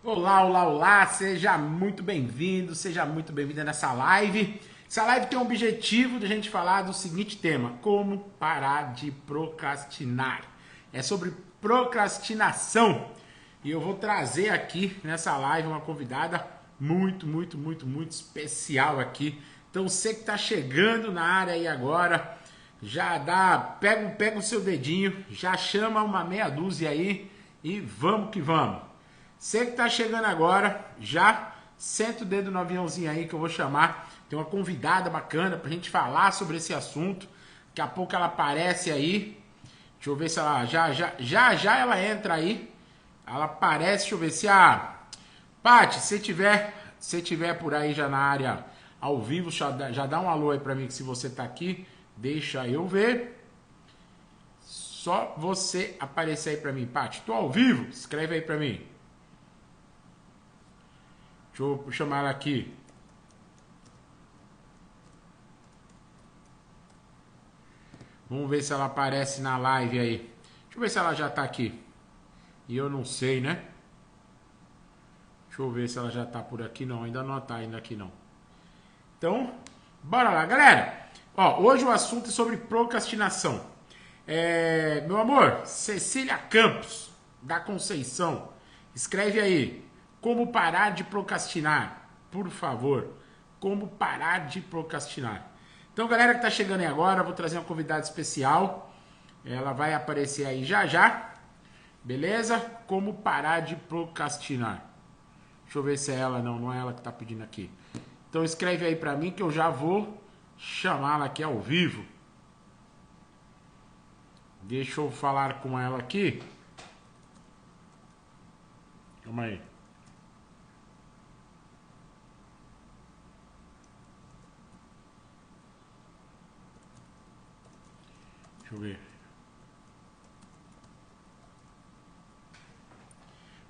Olá, olá, olá, seja muito bem-vindo, seja muito bem-vinda nessa live. Essa live tem o objetivo de a gente falar do seguinte tema: como parar de procrastinar. É sobre procrastinação. E eu vou trazer aqui nessa live uma convidada muito especial aqui. Então você que está chegando na área aí agora, já pega o seu dedinho, já chama uma meia dúzia aí e vamos que vamos. Você que está chegando agora, já senta o dedo no aviãozinho aí que eu vou chamar. Tem uma convidada bacana para a gente falar sobre esse assunto. Daqui a pouco ela aparece aí. Deixa eu ver se ela já ela entra aí. Ela aparece, deixa eu ver se a Paty, se tiver por aí já na área ao vivo, já dá um alô aí para mim que se você tá aqui, deixa eu ver. Só você aparecer aí para mim, Paty. Tô ao vivo? Escreve aí para mim. Deixa eu chamar ela aqui. Vamos ver se ela aparece na live aí. Deixa eu ver se ela já tá aqui. E eu não sei, né? Deixa eu ver se ela já tá por aqui. Não, ainda não tá ainda aqui não. Então, bora lá, galera. Ó, hoje o assunto é sobre procrastinação. Meu amor, Cecília Campos, da Conceição, escreve aí. Como parar de procrastinar? Por favor. Como parar de procrastinar? Então, galera que tá chegando aí agora, eu vou trazer uma convidada especial. Ela vai aparecer aí já. Beleza? Como parar de procrastinar? Deixa eu ver se é ela. Não é ela que tá pedindo aqui. Então, escreve aí pra mim que eu já vou chamá-la aqui ao vivo. Deixa eu falar com ela aqui. Calma aí. Deixa eu ver.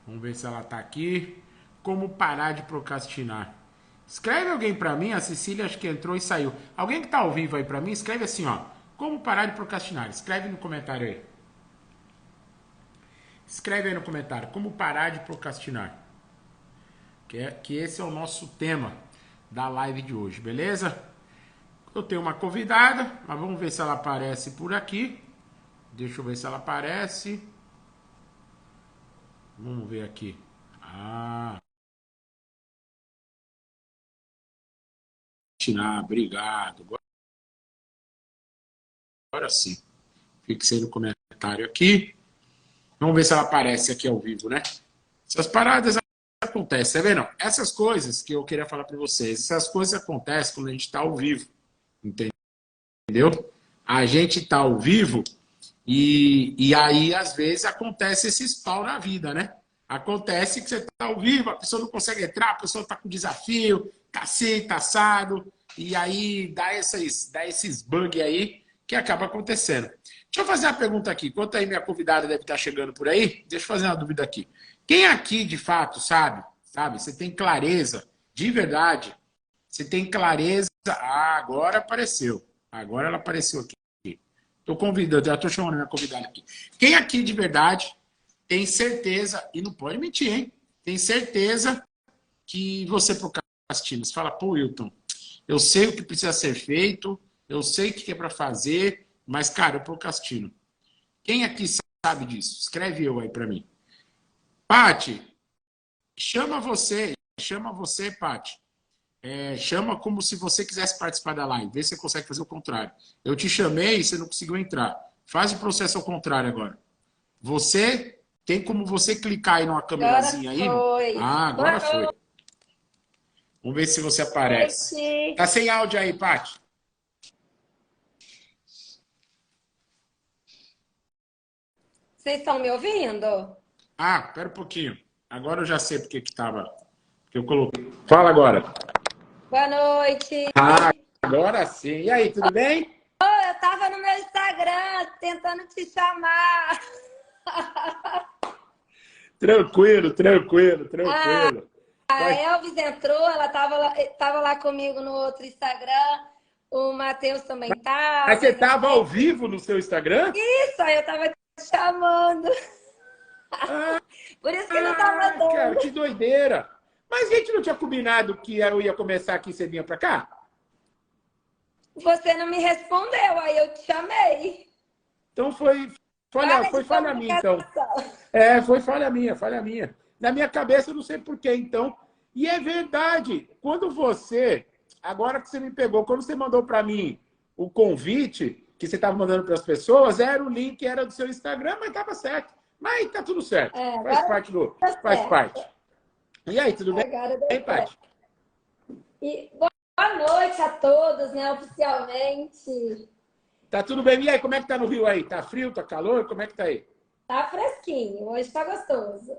Vamos ver se ela tá aqui. Como parar de procrastinar? Escreve alguém pra mim. A Cecília acho que entrou e saiu. Alguém que tá ao vivo aí pra mim, escreve assim, ó. Como parar de procrastinar? Escreve no comentário aí. Escreve aí no comentário. Como parar de procrastinar? Que esse é o nosso tema da live de hoje, beleza? Eu tenho uma convidada, mas vamos ver se ela aparece por aqui. Deixa eu ver se ela aparece. Vamos ver aqui. Obrigado. Agora sim. Fixei no comentário aqui. Vamos ver se ela aparece aqui ao vivo, né? Essas paradas acontecem, tá vendo? Essas coisas que eu queria falar para vocês, essas coisas acontecem quando a gente está ao vivo, entendeu? A gente está ao vivo e aí, às vezes, acontece esses pau na vida, né? Acontece que você está ao vivo, a pessoa não consegue entrar, a pessoa está com desafio, tá assim, tá assado, e aí dá esses bugs aí que acaba acontecendo. Deixa eu fazer uma pergunta aqui. Enquanto aí minha convidada deve estar chegando por aí, deixa eu fazer uma dúvida aqui. Quem aqui, de fato, sabe? Você tem clareza, de verdade, você tem clareza. Ah, agora apareceu. Agora ela apareceu aqui. Estou convidando, já estou chamando a minha convidada aqui. Quem aqui, de verdade, tem certeza, e não pode mentir, hein? Tem certeza que você procrastina. Você fala, pô, Wilton, eu sei o que precisa ser feito, eu sei o que é para fazer, mas, cara, eu procrastino. Quem aqui sabe disso? Escreve eu aí para mim. Paty, chama você, Paty. Chama como se você quisesse participar da live. Vê se você consegue fazer o contrário. Eu te chamei e você não conseguiu entrar. Faz o processo ao contrário agora. Você tem como você clicar aí numa câmerazinha aí? Foi. Ah, agora foi. Vamos ver se você aparece. Noite. Tá sem áudio aí, Paty? Vocês estão me ouvindo? Ah, pera um pouquinho. Agora eu já sei porque que tava. Porque eu coloquei. Fala agora. Boa noite. Ah, agora sim. E aí, tudo bem? Eu tava no meu Instagram tentando te chamar. Tranquilo. A Elvis entrou, ela tava lá comigo no outro Instagram. O Matheus também tava. Mas você tava ao vivo no seu Instagram? Isso, aí eu tava te chamando. Por isso que não tava Cara, dando. que doideira. Mas a gente não tinha combinado que eu ia começar aqui e você vinha pra cá? Você não me respondeu, aí eu te chamei. Então Falha foi de falha minha, então. comunicação. É, foi falha minha, falha minha. Na minha cabeça, eu não sei porquê, então. E é verdade. Quando você, agora que você me pegou, quando você mandou para mim o convite que você estava mandando para as pessoas, era o link, era do seu Instagram, mas estava certo. Mas tá tudo certo. É, Faz agora parte do. deu Faz parte. certo. E aí, tudo bem, Agora deu certo. Paty? E boa noite a todos, né, oficialmente. Tá tudo bem. E aí, como é que tá no Rio aí? Tá frio, tá calor? Como é que tá aí? Tá fresquinho, hoje tá gostoso.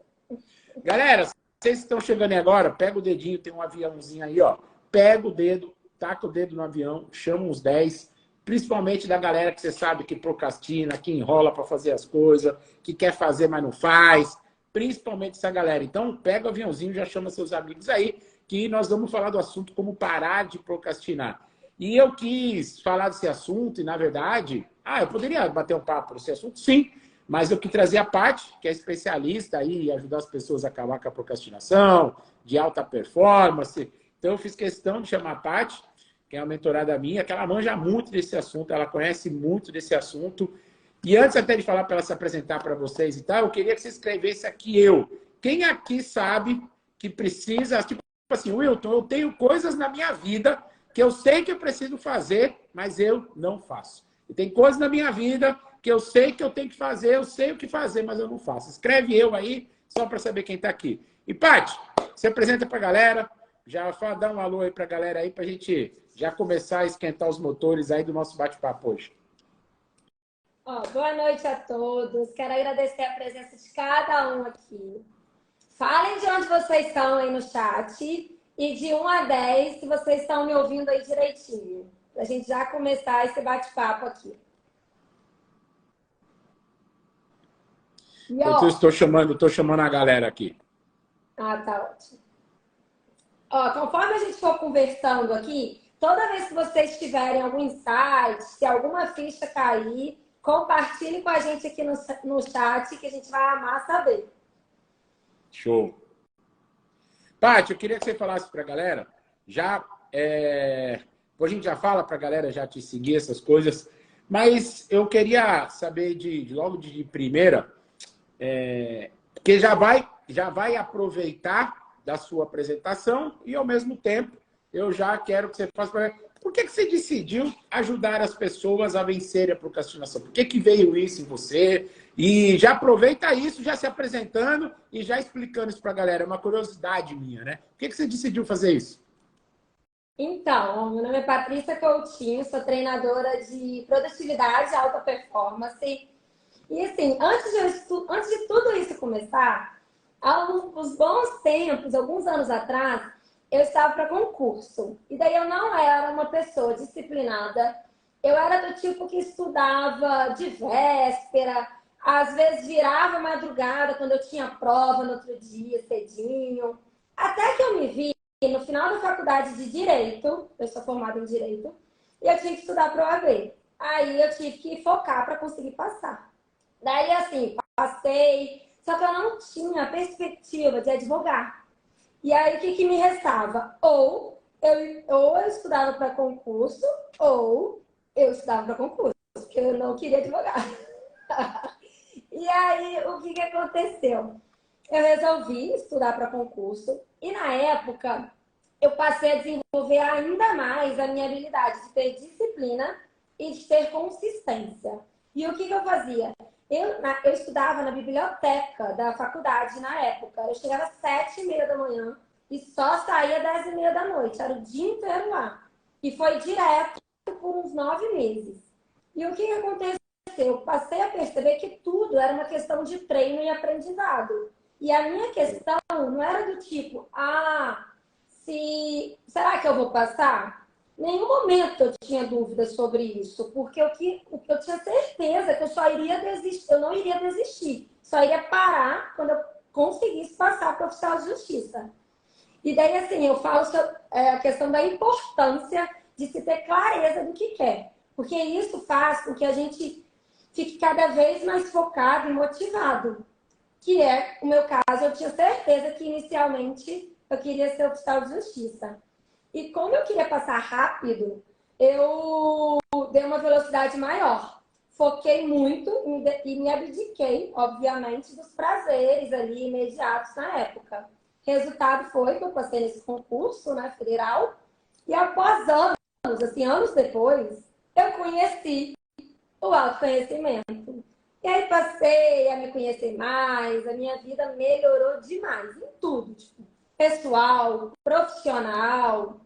Galera, vocês que estão chegando aí agora, pega o dedinho, tem um aviãozinho aí, ó. Pega o dedo, taca o dedo no avião, chama uns 10, principalmente da galera que você sabe que procrastina, que enrola para fazer as coisas, que quer fazer, mas não faz. Principalmente essa galera. Então, pega o aviãozinho, já chama seus amigos aí, que nós vamos falar do assunto como parar de procrastinar. E eu quis falar desse assunto, e na verdade, eu poderia bater um papo nesse assunto, sim, mas eu quis trazer a Paty, que é especialista aí em ajudar as pessoas a acabar com a procrastinação, de alta performance. Então, eu fiz questão de chamar a Paty, que é uma mentorada minha, que ela manja muito desse assunto, ela conhece muito desse assunto. E antes até de falar para ela se apresentar para vocês e tal, eu queria que você escrevesse aqui eu. Quem aqui sabe que precisa, tipo assim, Wilton, eu tenho coisas na minha vida que eu sei que eu preciso fazer, mas eu não faço. E tem coisas na minha vida que eu sei que eu tenho que fazer, eu sei o que fazer, mas eu não faço. Escreve eu aí, só para saber quem está aqui. E, Paty, se apresenta para a galera, já dá um alô aí para a galera aí, para a gente já começar a esquentar os motores aí do nosso bate-papo hoje. Boa noite a todos. Quero agradecer a presença de cada um aqui. Falem de onde vocês estão aí no chat e de 1 a 10 se vocês estão me ouvindo aí direitinho. Para a gente já começar esse bate-papo aqui. E, eu estou chamando a galera aqui. Tá ótimo. Conforme a gente for conversando aqui, toda vez que vocês tiverem algum insight, se alguma ficha cair, compartilhe com a gente aqui no chat, que a gente vai amar saber. Show. Paty, eu queria que você falasse para a galera, a gente já fala para a galera já te seguir essas coisas, mas eu queria saber logo de primeira, porque já vai aproveitar da sua apresentação e, ao mesmo tempo, eu já quero que você faça para... Por que você decidiu ajudar as pessoas a vencerem a procrastinação? Por que veio isso em você? E já aproveita isso, já se apresentando e já explicando isso para a galera. É uma curiosidade minha, né? Por que você decidiu fazer isso? Então, meu nome é Patrícia Coutinho, sou treinadora de produtividade e alta performance. E assim, antes de tudo isso começar, há uns bons tempos, alguns anos atrás, eu estava para concurso. E daí eu não era uma pessoa disciplinada. Eu era do tipo que estudava de véspera, às vezes virava madrugada quando eu tinha prova no outro dia, cedinho. Até que eu me vi no final da faculdade de Direito, eu sou formada em Direito, e eu tinha que estudar para o OAB. Aí eu tive que focar para conseguir passar. Daí, assim, passei, só que eu não tinha a perspectiva de advogar. E aí, o que me restava? Ou eu estudava para concurso, ou eu estudava para concurso, porque eu não queria advogar. E aí, o que aconteceu? Eu resolvi estudar para concurso, e na época, eu passei a desenvolver ainda mais a minha habilidade de ter disciplina e de ter consistência. E o que eu fazia? Eu estudava na biblioteca da faculdade na época. Eu chegava às 7h30 da manhã e só saía às 10h30 da noite. Era o dia inteiro lá. E foi direto por uns 9 meses. E o que aconteceu? Eu passei a perceber que tudo era uma questão de treino e aprendizado. E a minha questão não era do tipo, será que eu vou passar? Em nenhum momento eu tinha dúvidas sobre isso, porque eu tinha certeza que eu só iria desistir, eu não iria desistir, só iria parar quando eu conseguisse passar para o oficial de justiça. E daí, assim, eu falo a questão da importância de se ter clareza do que quer, porque isso faz com que a gente fique cada vez mais focado e motivado. que é o meu caso. Eu tinha certeza que inicialmente eu queria ser oficial de justiça. E como eu queria passar rápido, eu dei uma velocidade maior. Foquei muito e me abdiquei, obviamente, dos prazeres ali imediatos na época. Resultado foi que eu passei nesse concurso, né, federal, e após anos, assim, anos depois, eu conheci o autoconhecimento. E aí passei a me conhecer mais, a minha vida melhorou demais em tudo, tipo, pessoal, profissional.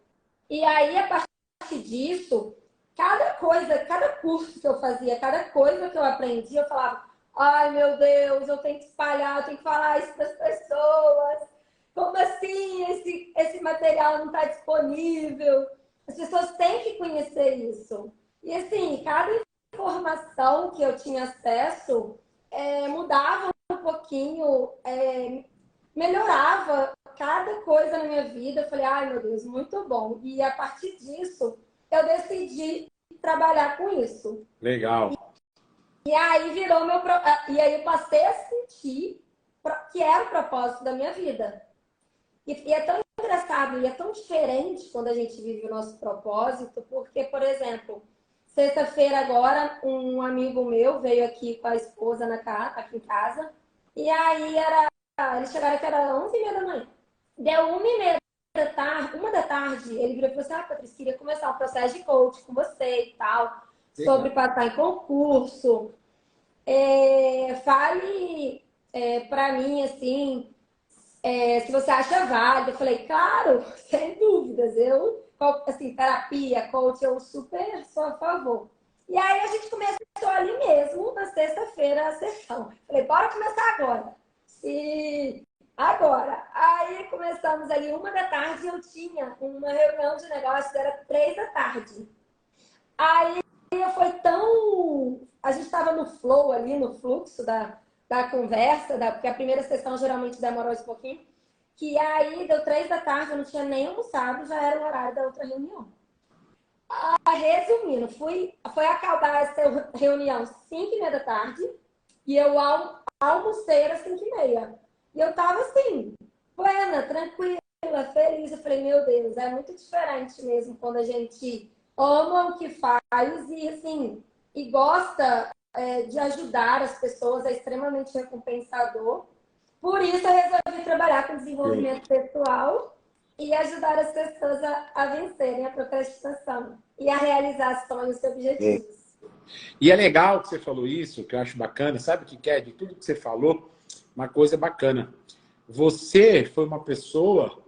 E aí, a partir disso, cada coisa, cada curso que eu fazia, cada coisa que eu aprendi, eu falava, ai meu Deus, eu tenho que espalhar, eu tenho que falar isso para as pessoas. Como assim esse material não está disponível? As pessoas têm que conhecer isso. E assim, cada informação que eu tinha acesso mudava um pouquinho, melhorava cada coisa na minha vida. Eu falei, ai meu Deus, muito bom. E a partir disso, eu decidi trabalhar com isso. Legal. E aí virou meu. E aí eu passei a sentir que era o propósito da minha vida. E é tão engraçado e é tão diferente quando a gente vive o nosso propósito, porque, por exemplo, sexta-feira agora, um amigo meu veio aqui com a esposa aqui em casa, e aí eles chegaram aqui, era 11h30 da manhã. Deu 1h30 da tarde, 1 da tarde, ele virou e falou assim, Patrícia, queria começar um processo de coach com você e tal, sobre passar em concurso. Fale para mim, assim, se você acha válido. Eu falei, claro, sem dúvidas. Eu, assim, terapia, coach, eu super sou a favor. E aí a gente começou ali mesmo, na sexta-feira, a sessão. Falei, bora começar agora. E agora. Aí começamos ali 1 da tarde e eu tinha uma reunião de negócios, era 3 da tarde. Aí foi tão... A gente estava no flow ali, no fluxo da conversa, porque a primeira sessão geralmente demorou um pouquinho, que aí deu 3 da tarde, eu não tinha nem almoçado, já era o horário da outra reunião. Resumindo, foi acabar essa reunião 5h30 da tarde e eu almocei às 5h30. E eu tava assim, plena, tranquila, feliz. Eu falei, meu Deus, é muito diferente mesmo quando a gente ama o que faz e assim, e gosta de ajudar as pessoas, é extremamente recompensador. Por isso eu resolvi trabalhar com desenvolvimento pessoal e ajudar as pessoas a vencerem a procrastinação e a realizar sonhos e objetivos. E é legal que você falou isso, que eu acho bacana. Sabe o que é? De tudo que você falou, uma coisa bacana. Você foi uma pessoa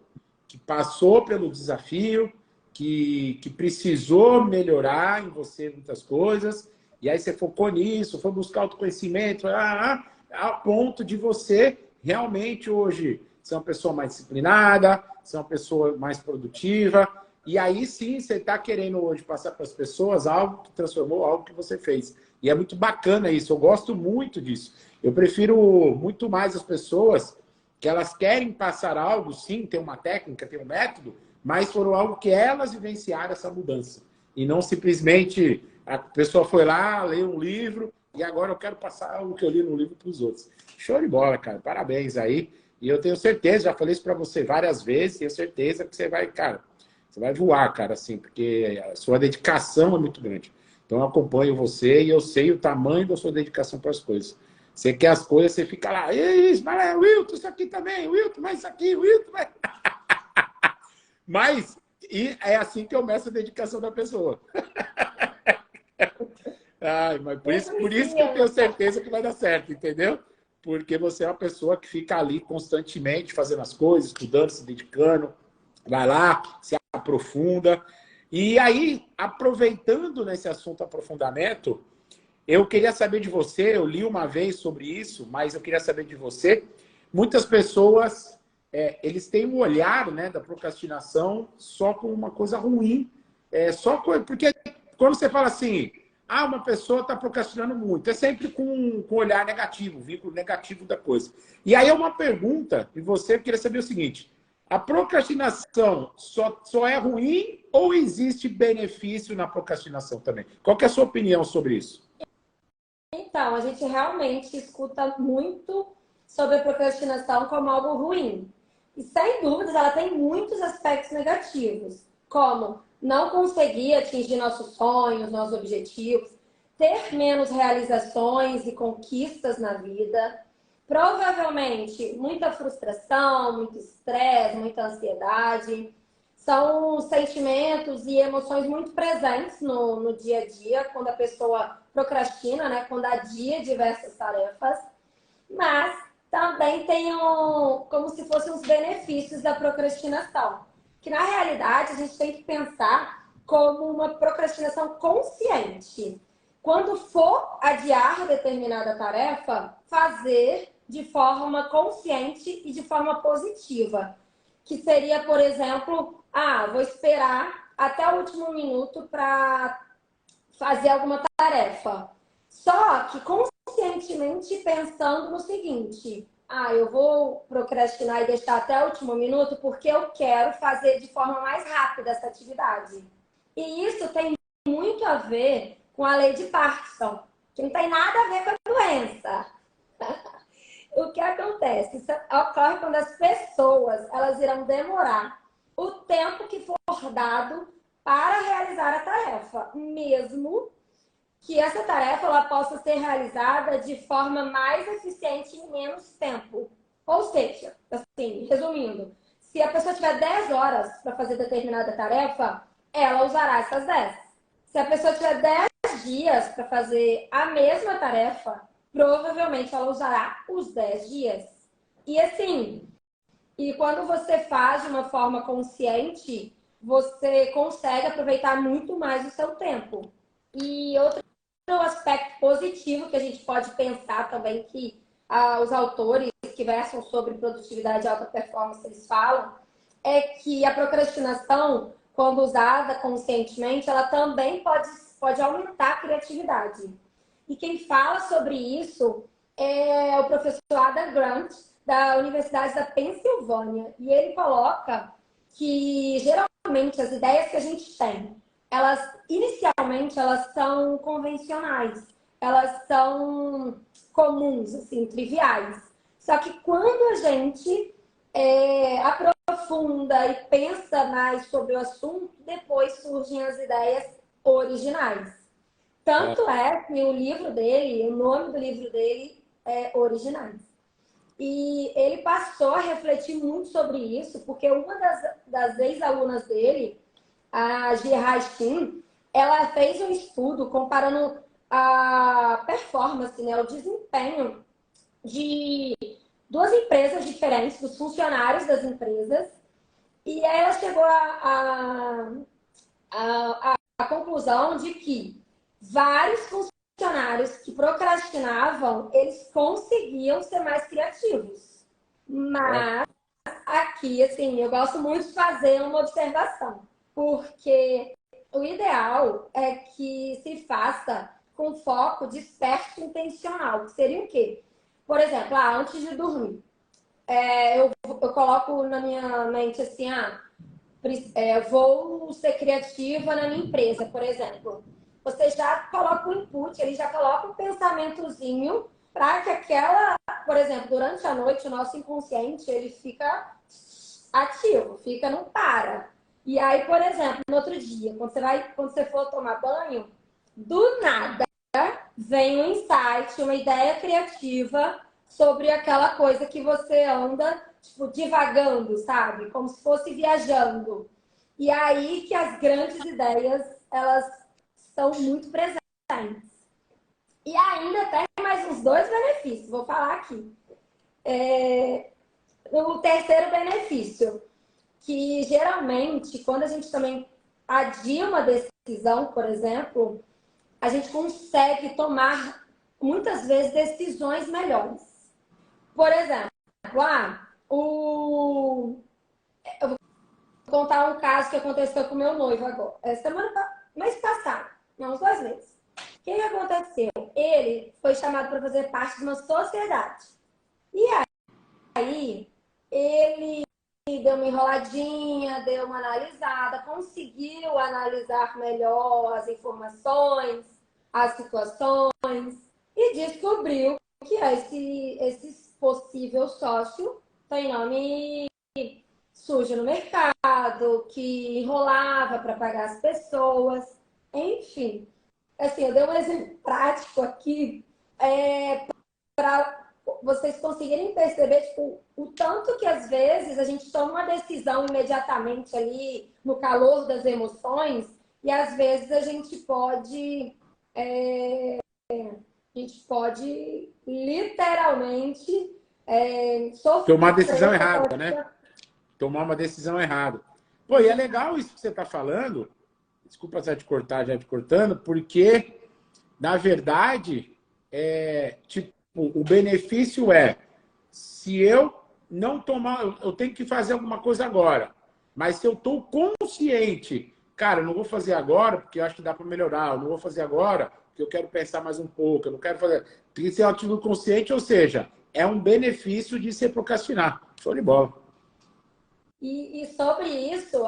que passou pelo desafio, que precisou melhorar em você muitas coisas, e aí você focou nisso, foi buscar autoconhecimento, a ponto de você realmente hoje ser uma pessoa mais disciplinada, ser uma pessoa mais produtiva, e aí sim você está querendo hoje passar para as pessoas algo que transformou algo que você fez. E é muito bacana isso, eu gosto muito disso. Eu prefiro muito mais as pessoas que elas querem passar algo, sim, tem uma técnica, tem um método, mas foram algo que elas vivenciaram essa mudança. E não simplesmente a pessoa foi lá, leu um livro e agora eu quero passar o que eu li no livro para os outros. Show de bola, cara. Parabéns aí. E eu tenho certeza, já falei isso para você várias vezes, tenho certeza que você vai, cara, você vai voar, cara, assim, porque a sua dedicação é muito grande. Então eu acompanho você e eu sei o tamanho da sua dedicação para as coisas. Você quer as coisas, você fica lá, isso, mas Wilton, isso aqui também, Wilton, mas isso aqui, Wilton, mas... Mas e é assim que eu meço a dedicação da pessoa. Ai, mas por isso que eu tenho certeza que vai dar certo, entendeu? Porque você é uma pessoa que fica ali constantemente fazendo as coisas, estudando, se dedicando, vai lá, se aprofunda. E aí, aproveitando nesse assunto aprofundamento, eu queria saber de você, eu li uma vez sobre isso, mas eu queria saber de você. Muitas pessoas, eles têm um olhar, né, da procrastinação só como uma coisa ruim. Porque quando você fala assim, uma pessoa está procrastinando muito, é sempre com olhar negativo, vínculo negativo da coisa. E aí é uma pergunta, e você, eu queria saber o seguinte, a procrastinação só é ruim ou existe benefício na procrastinação também? Qual que é a sua opinião sobre isso? Então, a gente realmente escuta muito sobre a procrastinação como algo ruim. E, sem dúvidas, ela tem muitos aspectos negativos, como não conseguir atingir nossos sonhos, nossos objetivos, ter menos realizações e conquistas na vida, provavelmente muita frustração, muito estresse, muita ansiedade. São sentimentos e emoções muito presentes no dia a dia, quando a pessoa procrastina, né? Quando adia diversas tarefas. Mas também tem como se fossem os benefícios da procrastinação. Que na realidade a gente tem que pensar como uma procrastinação consciente. Quando for adiar determinada tarefa, fazer de forma consciente e de forma positiva. Que seria, por exemplo, vou esperar até o último minuto para fazer alguma tarefa. Só que conscientemente pensando no seguinte: eu vou procrastinar e deixar até o último minuto porque eu quero fazer de forma mais rápida essa atividade. E isso tem muito a ver com a lei de Parkinson, que não tem nada a ver com a doença. O que acontece? Isso ocorre quando as pessoas elas irão demorar o tempo que for dado para realizar a tarefa, mesmo que essa tarefa ela possa ser realizada de forma mais eficiente em menos tempo. Ou seja, assim, resumindo, se a pessoa tiver 10 horas para fazer determinada tarefa, ela usará essas 10. Se a pessoa tiver 10 dias para fazer a mesma tarefa, provavelmente ela usará os 10 dias. E assim, quando você faz de uma forma consciente, você consegue aproveitar muito mais o seu tempo. E outro aspecto positivo que a gente pode pensar também, que os autores que versam sobre produtividade e alta performance, eles falam, é que a procrastinação, quando usada conscientemente, ela também pode aumentar a criatividade. E quem fala sobre isso é o professor Adam Grant, da Universidade da Pensilvânia. E ele coloca que, geralmente, as ideias que a gente tem, inicialmente, elas são convencionais. Elas são comuns, assim, triviais. Só que quando a gente aprofunda e pensa mais sobre o assunto, depois surgem as ideias originais. Tanto é que o livro dele, o nome do livro dele é Originais. E ele passou a refletir muito sobre isso, porque uma das ex-alunas dele, a Gerhard Shin, ela fez um estudo comparando a performance, né, o desempenho de duas empresas diferentes, dos funcionários das empresas, e aí ela chegou à conclusão de que vários funcionários que procrastinavam, eles conseguiam ser mais criativos. Mas aqui, assim, eu gosto muito de fazer uma observação, porque o ideal é que se faça com foco disperso intencional, que seria o quê? Por exemplo, antes de dormir, eu coloco na minha mente assim, vou ser criativa na minha empresa, por exemplo. Você já coloca o input, ele já coloca um pensamentozinho para que por exemplo, durante a noite, o nosso inconsciente, ele fica ativo, não para. E aí, por exemplo, no outro dia, quando você for tomar banho, do nada vem um insight, uma ideia criativa sobre aquela coisa que você anda, tipo, divagando, sabe? Como se fosse viajando. E aí que as grandes ideias, elas são muito presentes. E ainda tem mais uns 2 benefícios, vou falar aqui. O terceiro benefício, que geralmente, quando a gente também adia uma decisão, por exemplo, a gente consegue tomar, muitas vezes, decisões melhores. Por exemplo, eu vou contar um caso que aconteceu com meu noivo agora. Mês passado, não, uns 2 meses. O que aconteceu? Ele foi chamado para fazer parte de uma sociedade. E aí, ele deu uma enroladinha, deu uma analisada, conseguiu analisar melhor as informações, as situações, e descobriu que esse possível sócio tem nome sujo no mercado, que enrolava para pagar as pessoas, enfim. Assim, eu dei um exemplo prático aqui para vocês conseguirem perceber tipo, o tanto que às vezes a gente toma uma decisão imediatamente ali no calor das emoções e às vezes a gente pode literalmente Tomar uma sofrer decisão essa errada, né? tóxica. Tomar uma decisão errada. Pô, e é legal isso que você está falando. Desculpa já te cortar, já te cortando, porque, na verdade, tipo, o benefício se eu não tomar, eu tenho que fazer alguma coisa agora. Mas se eu estou consciente, cara, eu não vou fazer agora porque eu acho que dá para melhorar, eu não vou fazer agora porque eu quero pensar mais um pouco, eu não quero fazer. Tem que ser um ativo consciente, ou seja, é um benefício de se procrastinar. Show de bola. E sobre isso,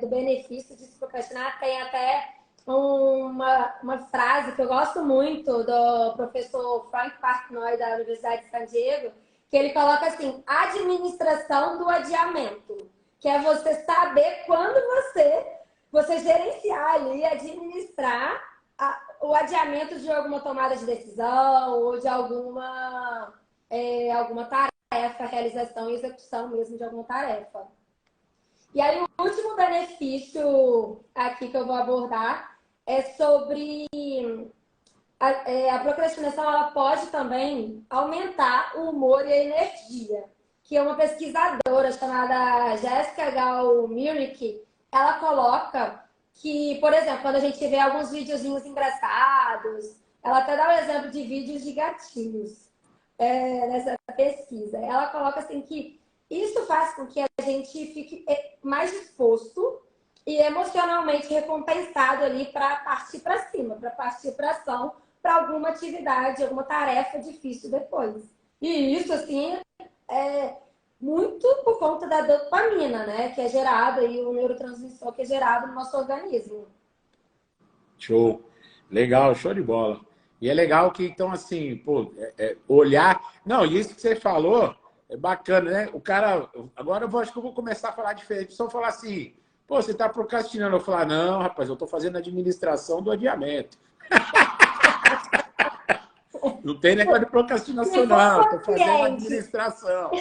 do benefício de se procrastinar, tem até uma frase que eu gosto muito do professor Frank Partnoy, da Universidade de San Diego, que ele coloca assim, administração do adiamento, que é você saber quando você gerenciar ali, administrar o adiamento de alguma tomada de decisão ou de alguma tarefa, realização e execução mesmo de alguma tarefa. E aí, o último benefício aqui que eu vou abordar é sobre a procrastinação. Ela pode também aumentar o humor e a energia, que é uma pesquisadora chamada Jessica Gal-Murick. Ela coloca que, por exemplo, quando a gente vê alguns videozinhos engraçados, ela até dá o exemplo de vídeos de gatinhos nessa pesquisa. Ela coloca assim que isso faz com que a gente fique mais disposto e emocionalmente recompensado ali para partir para cima, para partir para ação, para alguma atividade, alguma tarefa difícil depois. E isso, assim, é muito por conta da dopamina, né? Que é gerada, e o neurotransmissor que é gerado no nosso organismo. Show. Legal, show de bola. E é legal que, então, assim, pô, olhar. Não, isso que você falou é bacana, né? O cara. Agora acho que eu vou começar a falar diferente. Só falar assim, pô, você está procrastinando. Eu falar, não, rapaz, eu estou fazendo administração do adiamento. Não tem negócio de procrastinação, não. Estou fazendo administração.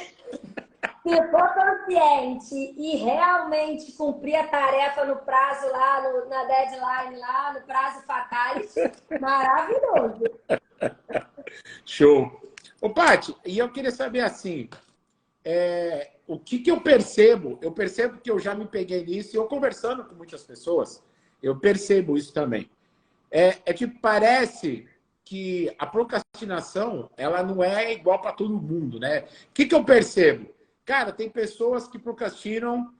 Se for consciente e realmente cumprir a tarefa no prazo lá, na deadline lá, no prazo fatality, maravilhoso. Show. Ô, Paty, e eu queria saber assim, o que eu percebo? Eu percebo que eu já me peguei nisso, e eu conversando com muitas pessoas, eu percebo isso também. Tipo, parece que a procrastinação, ela não é igual para todo mundo, né? O que eu percebo? Cara, tem pessoas que procrastinam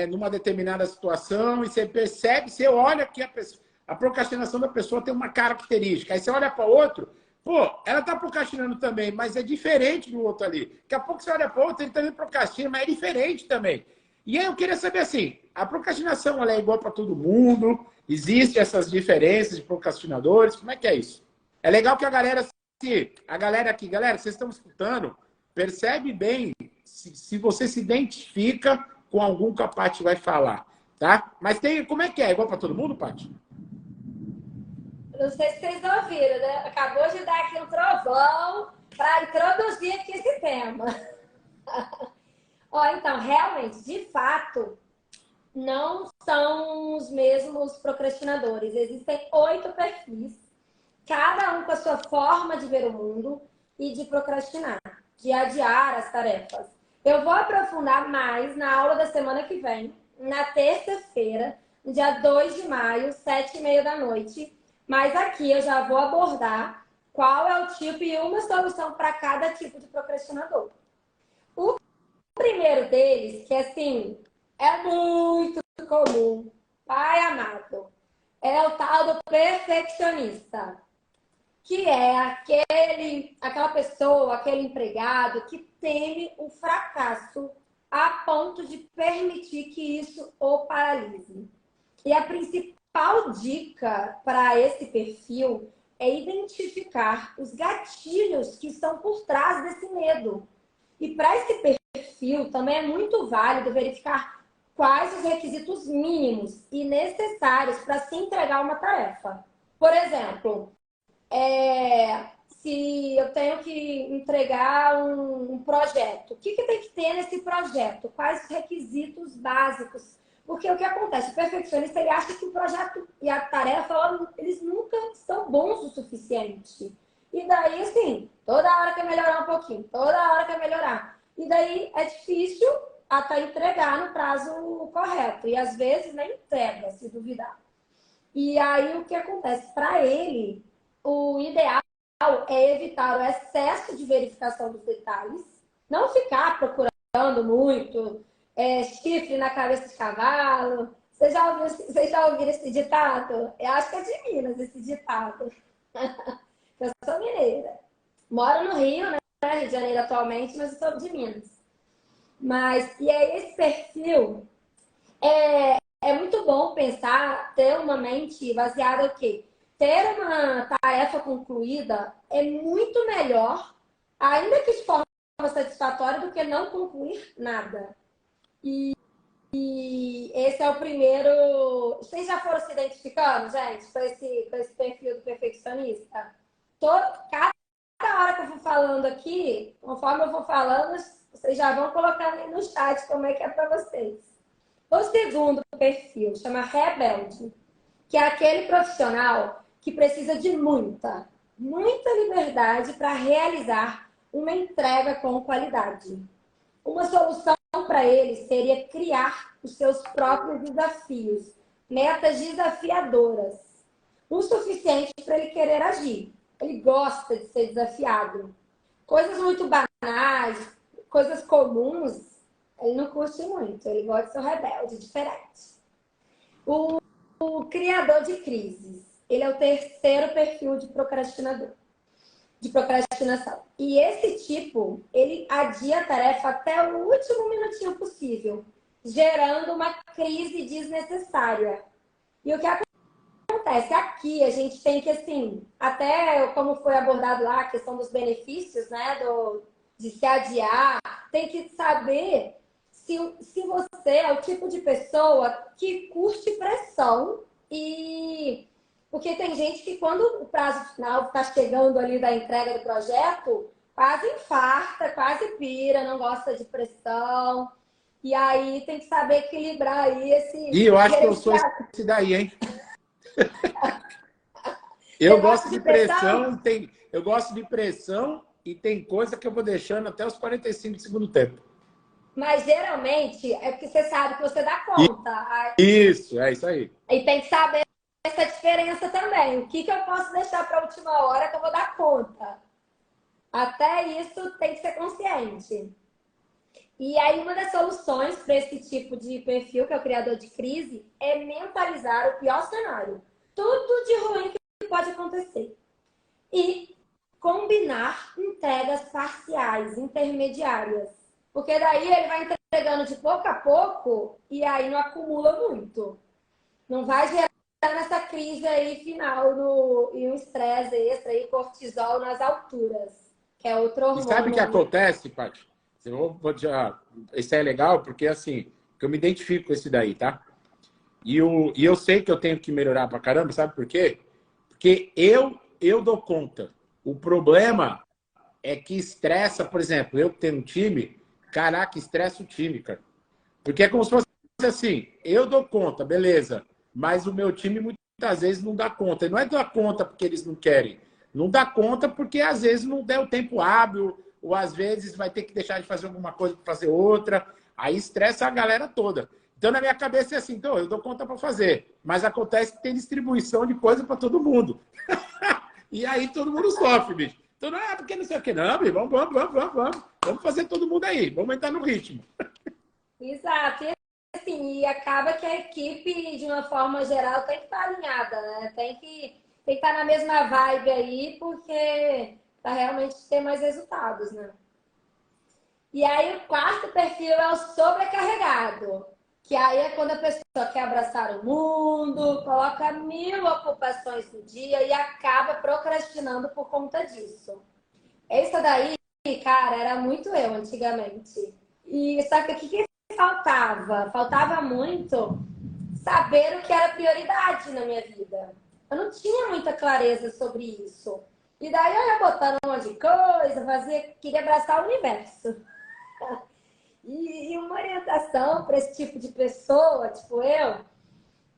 numa determinada situação e você percebe, você olha que a procrastinação da pessoa tem uma característica. Aí você olha para outro, pô, ela está procrastinando também, mas é diferente do outro ali. Daqui a pouco você olha para outro, ele também procrastina, mas é diferente também. E aí eu queria saber assim, a procrastinação ela é igual para todo mundo? Existem essas diferenças de procrastinadores? Como é que é isso? É legal que a galera aqui, galera, vocês estão escutando, percebe bem se você se identifica com algum que a Paty vai falar, tá? Mas como é que é? Igual para todo mundo, Paty? Não sei se vocês ouviram, né? Acabou de dar aqui um trovão para introduzir aqui esse tema. Ó, então, realmente, de fato, não são os mesmos procrastinadores. Existem 8 perfis, cada um com a sua forma de ver o mundo e de procrastinar, de adiar as tarefas. Eu vou aprofundar mais na aula da semana que vem, na terça-feira, no dia 2 de maio, 7h30 da noite. Mas aqui eu já vou abordar qual é o tipo e uma solução para cada tipo de procrastinador. O primeiro deles, que assim, é muito comum, pai amado, é o tal do perfeccionista, que é aquela pessoa, aquele empregado que teme o fracasso a ponto de permitir que isso o paralise. E a principal dica para esse perfil é identificar os gatilhos que estão por trás desse medo. E para esse perfil também é muito válido verificar quais os requisitos mínimos e necessários para se entregar uma tarefa. Por exemplo, se eu tenho que entregar um projeto, o que tem que ter nesse projeto? Quais os requisitos básicos? Porque o que acontece? O perfeccionista ele acha que o projeto e a tarefa eles nunca são bons o suficiente. E daí, assim, toda hora quer melhorar um pouquinho, toda hora quer melhorar. E daí é difícil até entregar no prazo correto. E às vezes nem entrega, se duvidar. E aí o que acontece? Para ele, o ideal é evitar o excesso de verificação dos detalhes, não ficar procurando muito chifre na cabeça de cavalo. Vocês já ouviram esse ditado? Eu acho que é de Minas esse ditado. Eu sou mineira. Moro no Rio, né? Rio de Janeiro atualmente, mas eu sou de Minas. E aí esse perfil é muito bom pensar, ter uma mente baseada o quê? Ter uma tarefa concluída é muito melhor, ainda que de forma satisfatória, do que não concluir nada. E esse é o primeiro... Vocês já foram se identificando, gente, com esse perfil do perfeccionista? Cada hora que eu vou falando aqui, conforme eu vou falando, vocês já vão colocando aí no chat como é que é para vocês. O segundo perfil chama rebelde, que é aquele profissional que precisa de muita liberdade para realizar uma entrega com qualidade. Uma solução para ele seria criar os seus próprios desafios, metas desafiadoras, o suficiente para ele querer agir. Ele gosta de ser desafiado. Coisas muito banais, coisas comuns, ele não curte muito. Ele gosta de ser um rebelde, diferente. O criador de crises. Ele é o terceiro perfil de procrastinador. De procrastinação. E esse tipo, ele adia a tarefa até o último minutinho possível, gerando uma crise desnecessária. E o que acontece? Aqui a gente tem que, assim, até como foi abordado lá, a questão dos benefícios, né, de se adiar, tem que saber se você é o tipo de pessoa que curte pressão e... Porque tem gente que quando o prazo final está chegando ali da entrega do projeto, quase infarta, quase pira, não gosta de pressão. E aí tem que saber equilibrar aí esse... E eu acho que eu sou esse daí, hein? Eu gosto de pressão, eu gosto de pressão e tem coisa que eu vou deixando até os 45 do segundo tempo. Mas geralmente é porque você sabe que você dá conta. Isso, é isso aí. E tem que saber essa diferença também. O que eu posso deixar para a última hora que eu vou dar conta? Até isso tem que ser consciente. E aí uma das soluções para esse tipo de perfil, que é o criador de crise, é mentalizar o pior cenário. Tudo de ruim que pode acontecer. E combinar entregas parciais, intermediárias. Porque daí ele vai entregando de pouco a pouco e aí não acumula muito. Não vai gerar nessa crise aí final e um estresse extra e cortisol nas alturas, que é outro hormônio. E sabe o que acontece, Paty? Esse é legal porque assim, eu me identifico com esse daí, tá? E eu sei que eu tenho que melhorar pra caramba, sabe por quê? Porque eu dou conta. O problema é que estressa, por exemplo, eu que tenho um time, caraca, estressa o time, cara. Porque é como se fosse assim, eu dou conta, beleza, mas o meu time muitas vezes não dá conta. E não é dar conta porque eles não querem. Não dá conta porque às vezes não der o tempo hábil, ou às vezes vai ter que deixar de fazer alguma coisa para fazer outra. Aí estressa a galera toda. Então, na minha cabeça é assim, então, eu dou conta para fazer. Mas acontece que tem distribuição de coisa para todo mundo. E aí todo mundo sofre, bicho. Então, não é porque não sei o que, não, bicho. Vamos. Vamos fazer todo mundo aí. Vamos entrar no ritmo. Exato. E, assim, e acaba que a equipe, de uma forma geral, tem que estar alinhada, né? Tem que estar na mesma vibe aí, porque para realmente ter mais resultados, né? E aí o quarto perfil é o sobrecarregado. Que aí é quando a pessoa quer abraçar o mundo, coloca 1000 ocupações no dia e acaba procrastinando por conta disso. Essa daí cara, era muito eu antigamente. E só que o que faltava? Faltava muito saber o que era prioridade na minha vida. Eu não tinha muita clareza sobre isso. E daí eu ia botando um monte de coisa, queria abraçar o universo. E uma orientação para esse tipo de pessoa, tipo eu,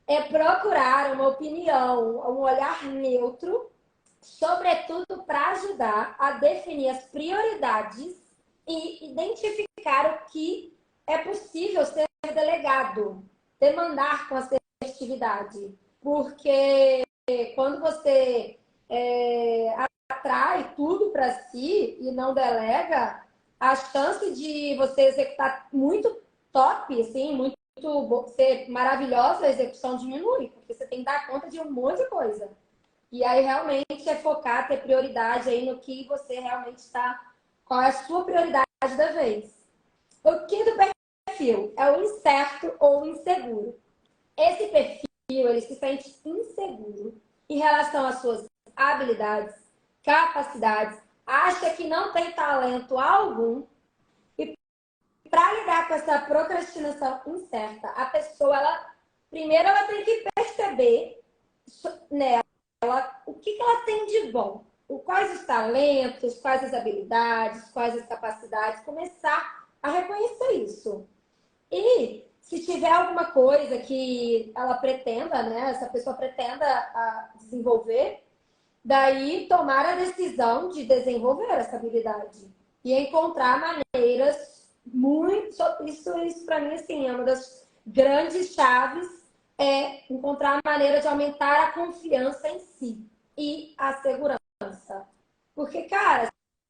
é procurar uma opinião, um olhar neutro, sobretudo para ajudar a definir as prioridades e identificar o que é possível ser delegado, demandar com assertividade. Porque quando você atrai tudo para si e não delega, a chance de você executar muito top, assim, muito ser maravilhosa a execução diminui, porque você tem que dar conta de um monte de coisa. E aí realmente é focar, ter prioridade aí no que você realmente está, qual é a sua prioridade da vez. O quinto perfil é o incerto ou inseguro. Esse perfil, ele se sente inseguro em relação às suas habilidades, capacidades, acha que não tem talento algum. E para lidar com essa procrastinação incerta, a pessoa, primeiro ela tem que perceber nela o que ela tem de bom, quais os talentos, quais as habilidades, quais as capacidades, começar a reconhecer isso. E se tiver alguma coisa que ela pretenda, né, essa pessoa pretenda desenvolver, daí tomar a decisão de desenvolver essa habilidade e encontrar maneiras muito... Isso para mim, assim, é uma das grandes chaves, é encontrar a maneira de aumentar a confiança em si e a segurança. Porque, cara,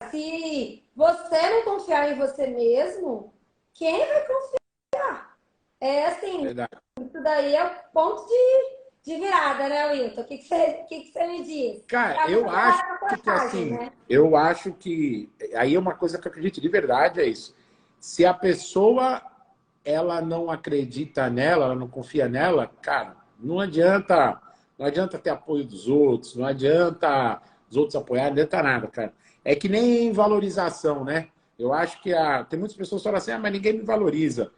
se você não confiar em você mesmo, quem vai confiar? É assim, Verdade. isso daí é o ponto de virada, né, Wilton? O que você me diz? Cara, A eu vida acho para que coragem, assim, né? eu acho que aí é uma coisa que eu acredito de verdade, é isso. Se a pessoa ela não acredita nela, ela não confia nela, cara, não adianta ter apoio dos outros, não adianta os outros apoiarem, não adianta nada, cara. É que nem valorização, né? Eu acho que tem muitas pessoas que falam assim, mas ninguém me valoriza.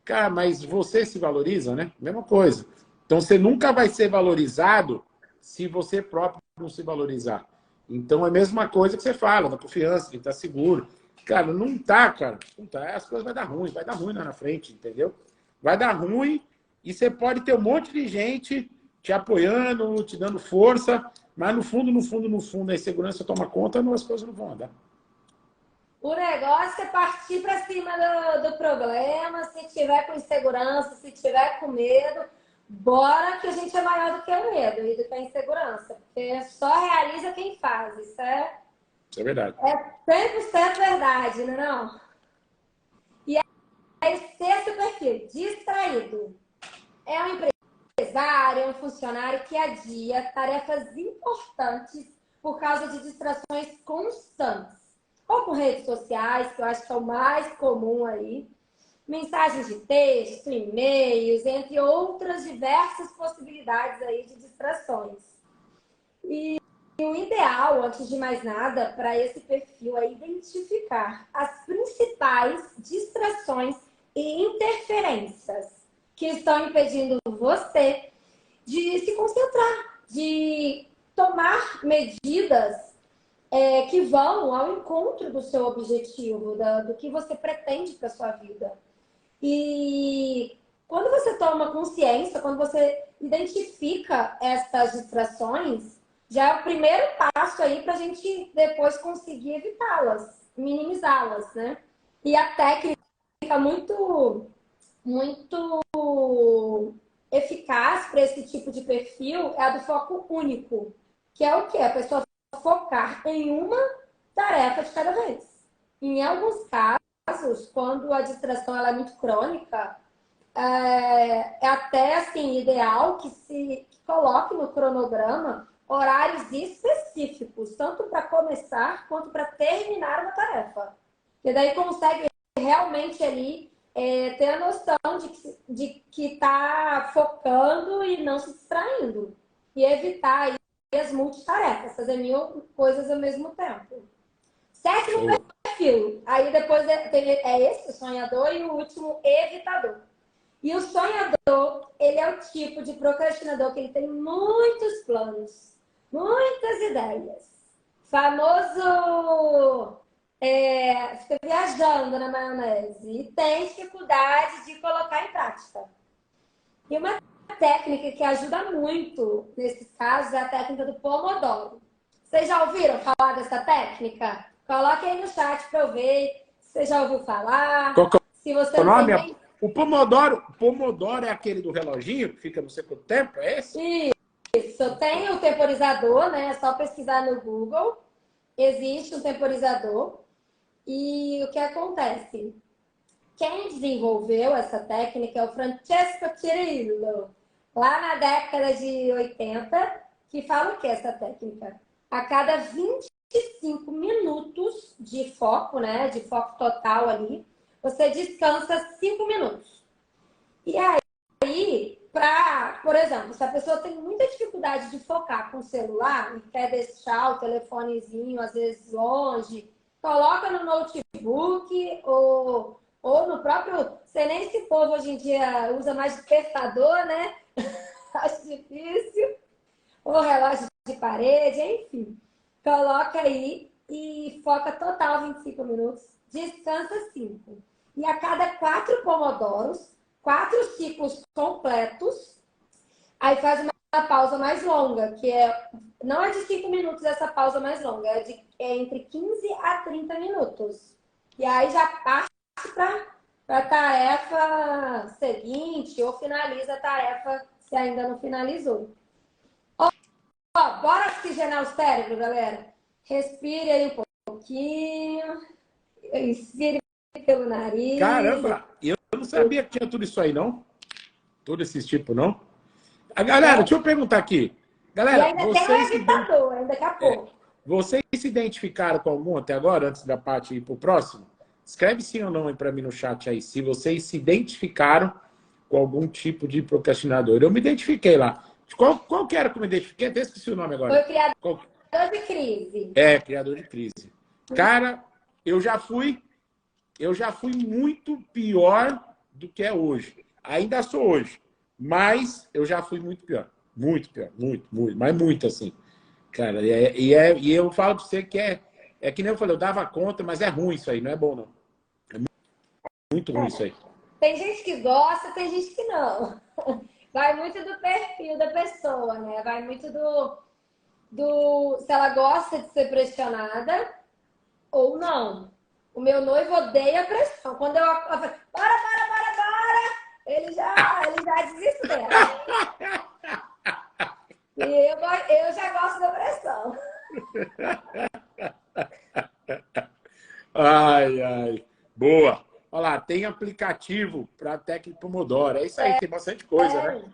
Cara, mas você se valoriza, né? Mesma coisa. Então você nunca vai ser valorizado se você próprio não se valorizar. Então é a mesma coisa que você fala, da confiança, de estar seguro. Cara, não tá, cara. Não tá. As coisas vai dar ruim lá na frente, entendeu? Vai dar ruim e você pode ter um monte de gente te apoiando, te dando força, mas no fundo, no fundo, no fundo, a insegurança toma conta, as coisas não vão andar. O negócio é partir para cima do problema. Se tiver com insegurança, se tiver com medo, bora que a gente é maior do que o medo e do que a insegurança. Porque só realiza quem faz. Isso Isso é verdade. é 100% verdade, não é não? E aí, sexto perfil, distraído. É um empresário, é um funcionário que adia tarefas importantes por causa de distrações constantes. Ou com redes sociais, que eu acho que é o mais comum aí, mensagens de texto, e-mails, entre outras diversas possibilidades aí de distrações. E o ideal, antes de mais nada, para esse perfil é identificar as principais distrações e interferências que estão impedindo você de se concentrar, de tomar medidas que vão ao encontro do seu objetivo, do que você pretende para sua vida. E quando você toma consciência, quando você identifica essas distrações, já é o primeiro passo aí para a gente depois conseguir evitá-las, minimizá-las, né? E a técnica muito, muito eficaz para esse tipo de perfil é a do foco único, que é o quê? A pessoa focar em uma tarefa de cada vez. Em alguns casos, quando a distração ela é muito crônica, é até assim ideal que coloque no cronograma horários específicos, tanto para começar quanto para terminar uma tarefa. E daí consegue realmente ali ter a noção de que está focando e não se distraindo. E evitar aí as multitarefas, fazer mil coisas ao mesmo tempo. Sétimo Boa. perfil. Aí depois é esse, o sonhador, e o último, evitador. E o sonhador, ele é o tipo de procrastinador que ele tem muitos planos, muitas ideias. Famoso fica viajando na maionese e tem dificuldade de colocar em prática. E uma técnica que ajuda muito nesses casos é a técnica do Pomodoro. Vocês já ouviram falar dessa técnica? Coloque aí no chat para eu ver se você já ouviu falar. Qual que se você é o não nome? tem nem... O Pomodoro é aquele do reloginho que fica não sei quanto tempo, é esse? Isso, tem o temporizador, né? É só pesquisar no Google. Existe um temporizador. E o que acontece? Quem desenvolveu essa técnica é o Francesco Cirillo, lá na década de 80, que fala o que é essa técnica? A cada 25 minutos de foco, né? De foco total ali, você descansa 5 minutos. E aí, por exemplo, se a pessoa tem muita dificuldade de focar com o celular e quer deixar o telefonezinho, às vezes, longe, coloca no notebook ou no próprio... Sei nem se o povo hoje em dia usa mais despertador, né? Acho difícil. Ou relógio de parede, enfim. Coloca aí e foca total 25 minutos, descansa 5. E a cada 4 pomodoros, 4 ciclos completos, aí faz uma pausa mais longa, que não é de 5 minutos essa pausa mais longa, é entre 15 a 30 minutos. E aí já parte para a tarefa seguinte ou finaliza a tarefa se ainda não finalizou. Ó, bora oxigenar o cérebro, galera. Respire aí um pouquinho. Inspire pelo nariz. Caramba, eu não sabia que tinha tudo isso aí, não. Todo esse tipo, não. Galera, deixa eu perguntar aqui. Galera, e ainda tem um evitador, ainda daqui a pouco. Vocês se identificaram com algum até agora, antes da parte ir para o próximo? Escreve sim ou não aí para mim no chat aí, se vocês se identificaram com algum tipo de procrastinador. Eu me identifiquei lá. Qual que era que eu me identifiquei? Até esqueci o nome agora. Foi o criador de crise. Criador de crise. Cara, eu já fui muito pior do que é hoje. Ainda sou hoje, mas eu já fui muito pior. Muito pior, muito, mas muito assim. Cara, e eu falo para você que é que nem eu falei, eu dava conta, mas é ruim isso aí, não é bom não. É muito ruim isso aí. Tem gente que gosta, tem gente que não. Vai muito do perfil da pessoa, né? Vai muito se ela gosta de ser pressionada ou não. O meu noivo odeia pressão. Quando eu falo, bora, ele já desespera. E eu já gosto da pressão. Ai. Boa. Olha lá, tem aplicativo para técnica Pomodoro. É isso aí, tem bastante coisa, né?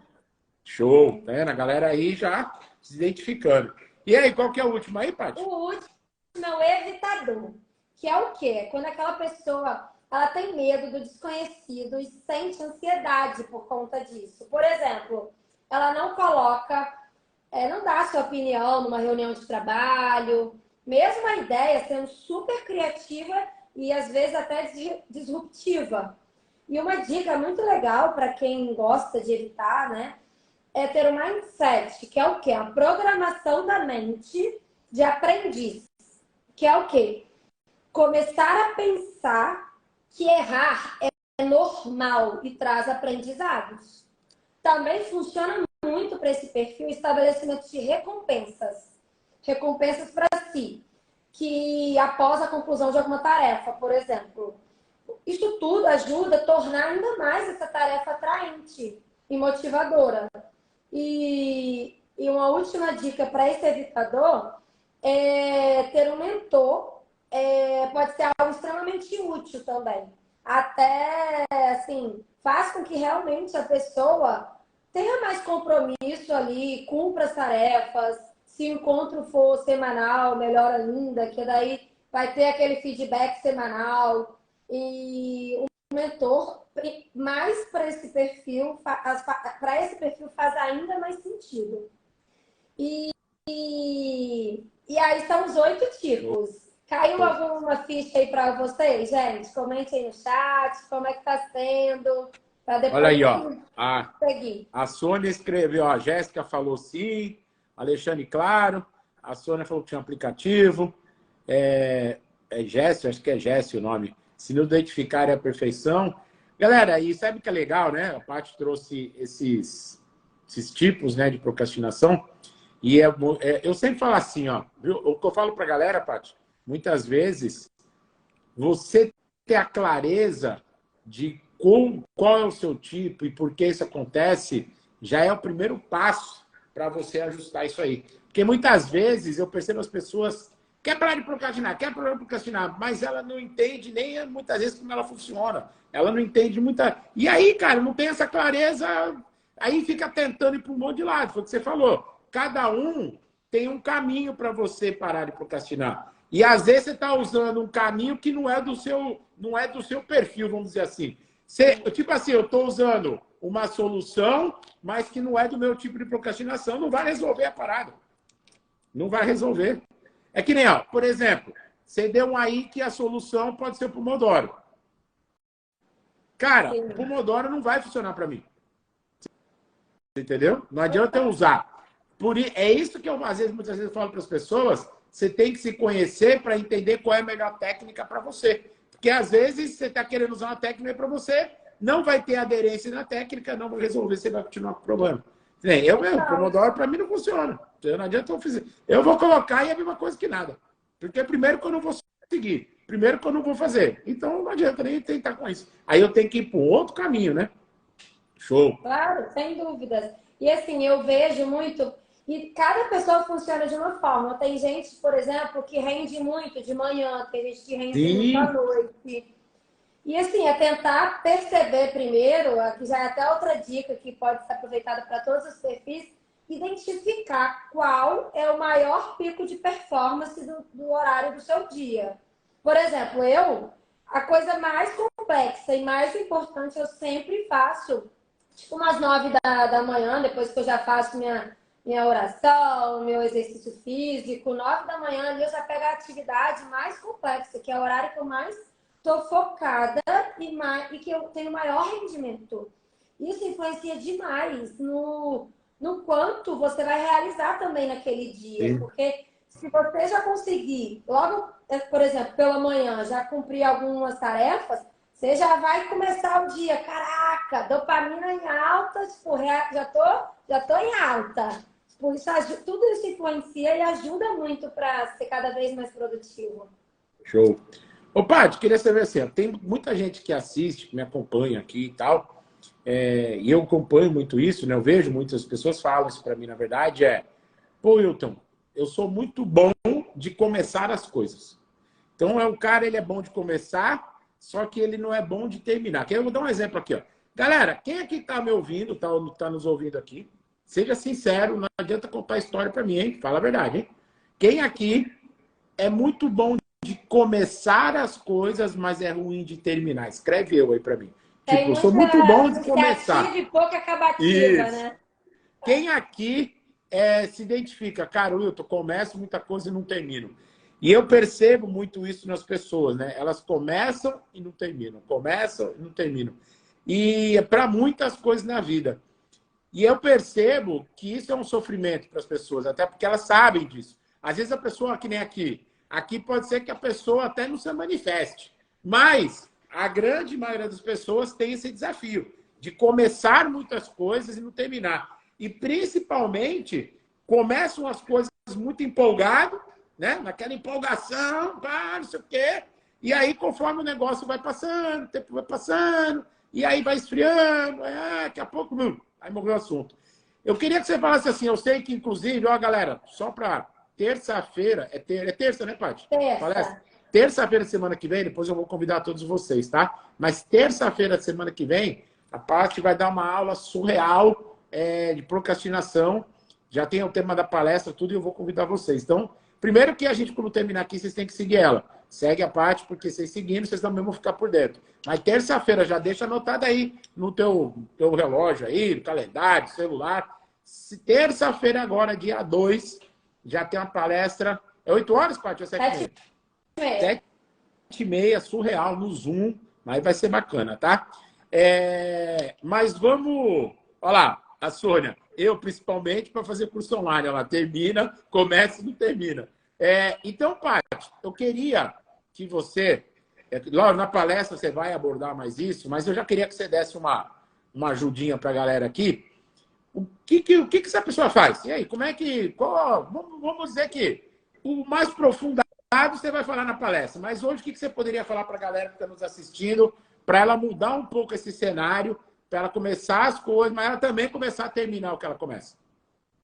Show. Tá vendo? A galera aí já se identificando. E aí, qual que é o último aí, Paty? O último é o evitador. Que é o quê? Quando aquela pessoa ela tem medo do desconhecido e sente ansiedade por conta disso. Por exemplo, ela não coloca, não dá sua opinião numa reunião de trabalho, mesmo a ideia sendo super criativa e às vezes até disruptiva. E uma dica muito legal para quem gosta de evitar, né, é ter um mindset, que é o quê? A programação da mente de aprendiz, que é o quê? Começar a pensar que errar é normal e traz aprendizados. Também funciona muito para esse perfil o estabelecimento de recompensas. Recompensas para si, que após a conclusão de alguma tarefa, por exemplo. Isso tudo ajuda a tornar ainda mais essa tarefa atraente e motivadora. E uma última dica para esse evitador é ter um mentor. Pode ser algo extremamente útil também. Até, assim, faz com que realmente a pessoa tenha mais compromisso ali, cumpra as tarefas. Se o encontro for semanal, melhor ainda, que daí vai ter aquele feedback semanal. E o mentor, mais para esse perfil faz ainda mais sentido. E aí são os 8 tipos. Caiu alguma ficha aí para vocês, gente? Comente aí no chat, como é que tá sendo, para depois Olha aí, ó. seguir. A Sônia escreveu, ó, a Jéssica falou sim, Alexandre, claro. A Sônia falou que tinha um aplicativo. Jéssica, acho que é Jéssica o nome. Se não identificar é a perfeição. Galera, e sabe o que é legal, né? A Paty trouxe esses tipos, né, de procrastinação. E eu sempre falo assim, ó, viu? O que eu falo pra galera, Paty, muitas vezes, você ter a clareza de qual é o seu tipo e por que isso acontece, já é o primeiro passo para você ajustar isso aí. Porque muitas vezes eu percebo as pessoas quer parar de procrastinar, mas ela não entende nem muitas vezes como ela funciona. Ela não entende muita... E aí, cara, não tem essa clareza, aí fica tentando ir para um monte de lado. Foi o que você falou. Cada um tem um caminho para você parar de procrastinar. E às vezes você está usando um caminho que não é do seu perfil, vamos dizer assim. Tipo assim, eu estou usando uma solução, mas que não é do meu tipo de procrastinação, não vai resolver a parada. Não vai resolver. É que nem, ó, por exemplo, você deu um aí que a solução pode ser o Pomodoro. Cara, o Pomodoro não vai funcionar para mim. Entendeu? Não adianta eu usar. É isso que eu, muitas vezes, falo para as pessoas. Você tem que se conhecer para entender qual é a melhor técnica para você. Porque, às vezes, você está querendo usar uma técnica para você, não vai ter aderência na técnica, não vai resolver, você vai continuar com o problema. Eu mesmo, Pomodoro, para mim, não funciona. Não adianta eu fazer. Eu vou colocar e é a mesma coisa que nada. Porque, primeiro, que eu não vou seguir. Primeiro, que eu não vou fazer. Então, não adianta nem tentar com isso. Aí eu tenho que ir para um outro caminho, né? Show. Claro, sem dúvidas. E assim, eu vejo muito... E cada pessoa funciona de uma forma. Tem gente, por exemplo, que rende muito de manhã, tem gente que rende muito à noite. E assim, é tentar perceber primeiro, aqui já é até outra dica que pode ser aproveitada para todos os perfis, identificar qual é o maior pico de performance do horário do seu dia. Por exemplo, a coisa mais complexa e mais importante eu sempre faço, tipo umas 9 da manhã, depois que eu já faço minha oração, meu exercício físico, 9 da manhã ali eu já pego a atividade mais complexa, que é o horário que eu mais estou focada e que eu tenho maior rendimento. Isso influencia demais no quanto você vai realizar também naquele dia. Sim. Porque se você já conseguir, logo, por exemplo, pela manhã, já cumprir algumas tarefas, você já vai começar o dia, caraca, dopamina em alta, tipo, já tô em alta. Tipo, tudo isso influencia e ajuda muito para ser cada vez mais produtivo. Show. Ô, Paty, queria saber assim, tem muita gente que assiste, que me acompanha aqui e tal, e eu acompanho muito isso, né? Eu vejo muitas pessoas falam isso para mim, na verdade, pô, Wilton, eu sou muito bom de começar as coisas. Então, o cara, ele é bom de começar, só que ele não é bom de terminar. Eu vou dar um exemplo aqui, ó. Galera, quem aqui tá me ouvindo, tá nos ouvindo aqui, seja sincero, não adianta contar história para mim, hein? Fala a verdade, hein? Quem aqui é muito bom de começar as coisas, mas é ruim de terminar? Escreve eu aí para mim. Tipo, eu sou muito bom de começar. E pouca acabativa, né? Quem aqui se identifica? Cara, eu começo muita coisa e não termino. E eu percebo muito isso nas pessoas, né? Elas começam e não terminam. Começam e não terminam. E é para muitas coisas na vida. E eu percebo que isso é um sofrimento para as pessoas, até porque elas sabem disso. Às vezes a pessoa, que nem aqui, pode ser que a pessoa até não se manifeste, mas a grande maioria das pessoas tem esse desafio de começar muitas coisas e não terminar. E principalmente começam as coisas muito empolgado, né? Naquela empolgação, não sei o quê. E aí, conforme o negócio vai passando, o tempo vai passando, e aí vai esfriando, daqui a pouco, aí morreu o assunto. Eu queria que você falasse assim, eu sei que, inclusive, ó, galera, só para terça-feira, é terça, né, Paty? Terça. Terça-feira, semana que vem, depois eu vou convidar todos vocês, tá? Mas terça-feira, semana que vem, a Paty vai dar uma aula surreal de procrastinação. Já tem o tema da palestra, tudo, e eu vou convidar vocês. Então, primeiro que a gente, quando terminar aqui, vocês têm que seguir ela. Segue a Paty, porque vocês seguindo, vocês também vão ficar por dentro. Mas terça-feira, já deixa anotado aí no teu relógio aí, no calendário, celular. Terça-feira agora, dia 2, já tem uma palestra. É 8 horas, Paty? Ou 7h30? 7h30. 7h30, surreal, no Zoom, mas vai ser bacana, tá? Mas vamos... Olha lá, a Sônia, eu principalmente para fazer curso online, ela termina, começa e não termina. Então, Paty, eu queria que você... Lá na palestra você vai abordar mais isso, mas eu já queria que você desse uma ajudinha para a galera aqui. O que essa pessoa faz? E aí, como é que... vamos dizer que o mais profundo você vai falar na palestra, mas hoje o que você poderia falar para a galera que está nos assistindo, para ela mudar um pouco esse cenário, para ela começar as coisas, mas ela também começar a terminar o que ela começa?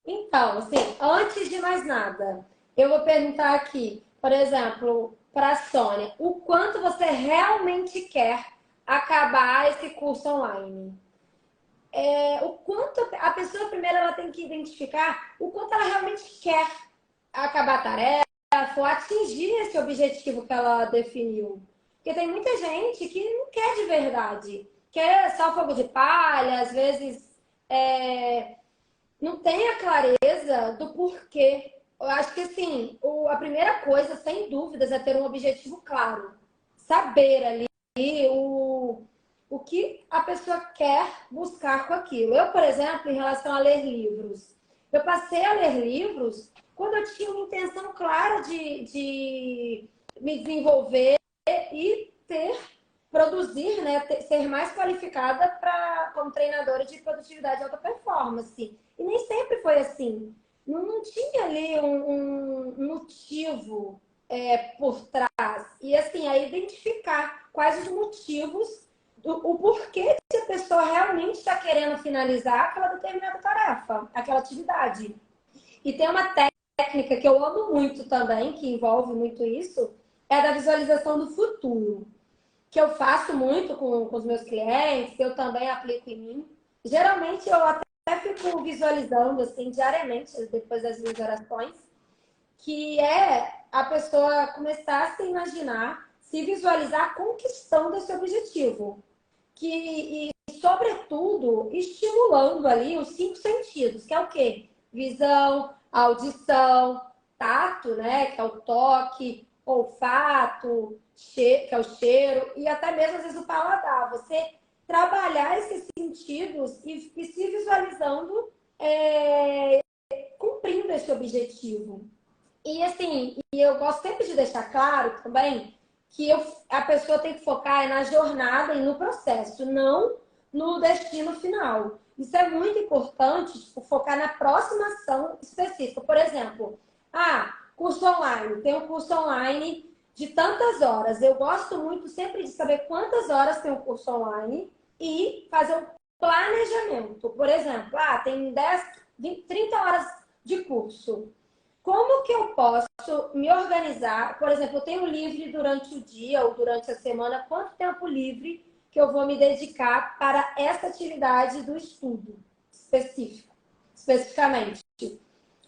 Então, assim, antes de mais nada, eu vou perguntar aqui, por exemplo, para a Sônia, o quanto você realmente quer acabar esse curso online? O quanto a pessoa primeiro ela tem que identificar o quanto ela realmente quer acabar a tarefa ou atingir esse objetivo que ela definiu. Porque tem muita gente que não quer de verdade, quer só fogo de palha, às vezes não tem a clareza do porquê. Eu acho que assim, a primeira coisa, sem dúvidas, é ter um objetivo claro. Saber ali o que a pessoa quer buscar com aquilo. Eu, por exemplo, em relação a ler livros, eu passei a ler livros quando eu tinha uma intenção clara de me desenvolver e produzir, né, ser mais qualificada como treinadora de produtividade e alta performance. E nem sempre foi assim. Não tinha ali um motivo por trás. E assim, é identificar quais os motivos, o porquê que a pessoa realmente está querendo finalizar aquela determinada tarefa, aquela atividade. E tem uma técnica que eu amo muito também, que envolve muito isso, é a da visualização do futuro, que eu faço muito com os meus clientes, que eu também aplico em mim. Geralmente eu até fico visualizando assim diariamente, depois das minhas orações, que é a pessoa começar a se imaginar, se visualizar conquistando esse objetivo. E, sobretudo, estimulando ali os 5 sentidos, que é o quê? Visão, audição, tato, né? Que é o toque, olfato, que é o cheiro, e até mesmo, às vezes, o paladar. Você trabalhar esses sentidos e se visualizando cumprindo esse objetivo. E, assim, eu gosto sempre de deixar claro também que a pessoa tem que focar na jornada e no processo, não no destino final. Isso é muito importante, tipo, focar na próxima ação específica. Por exemplo, curso online. Tem um curso online de tantas horas. Eu gosto muito sempre de saber quantas horas tem um curso online e fazer um planejamento. Por exemplo, tem 10, 20, 30 horas de curso. Como que eu posso me organizar? Por exemplo, eu tenho livre durante o dia ou durante a semana. Quanto tempo livre que eu vou me dedicar para essa atividade do estudo especificamente?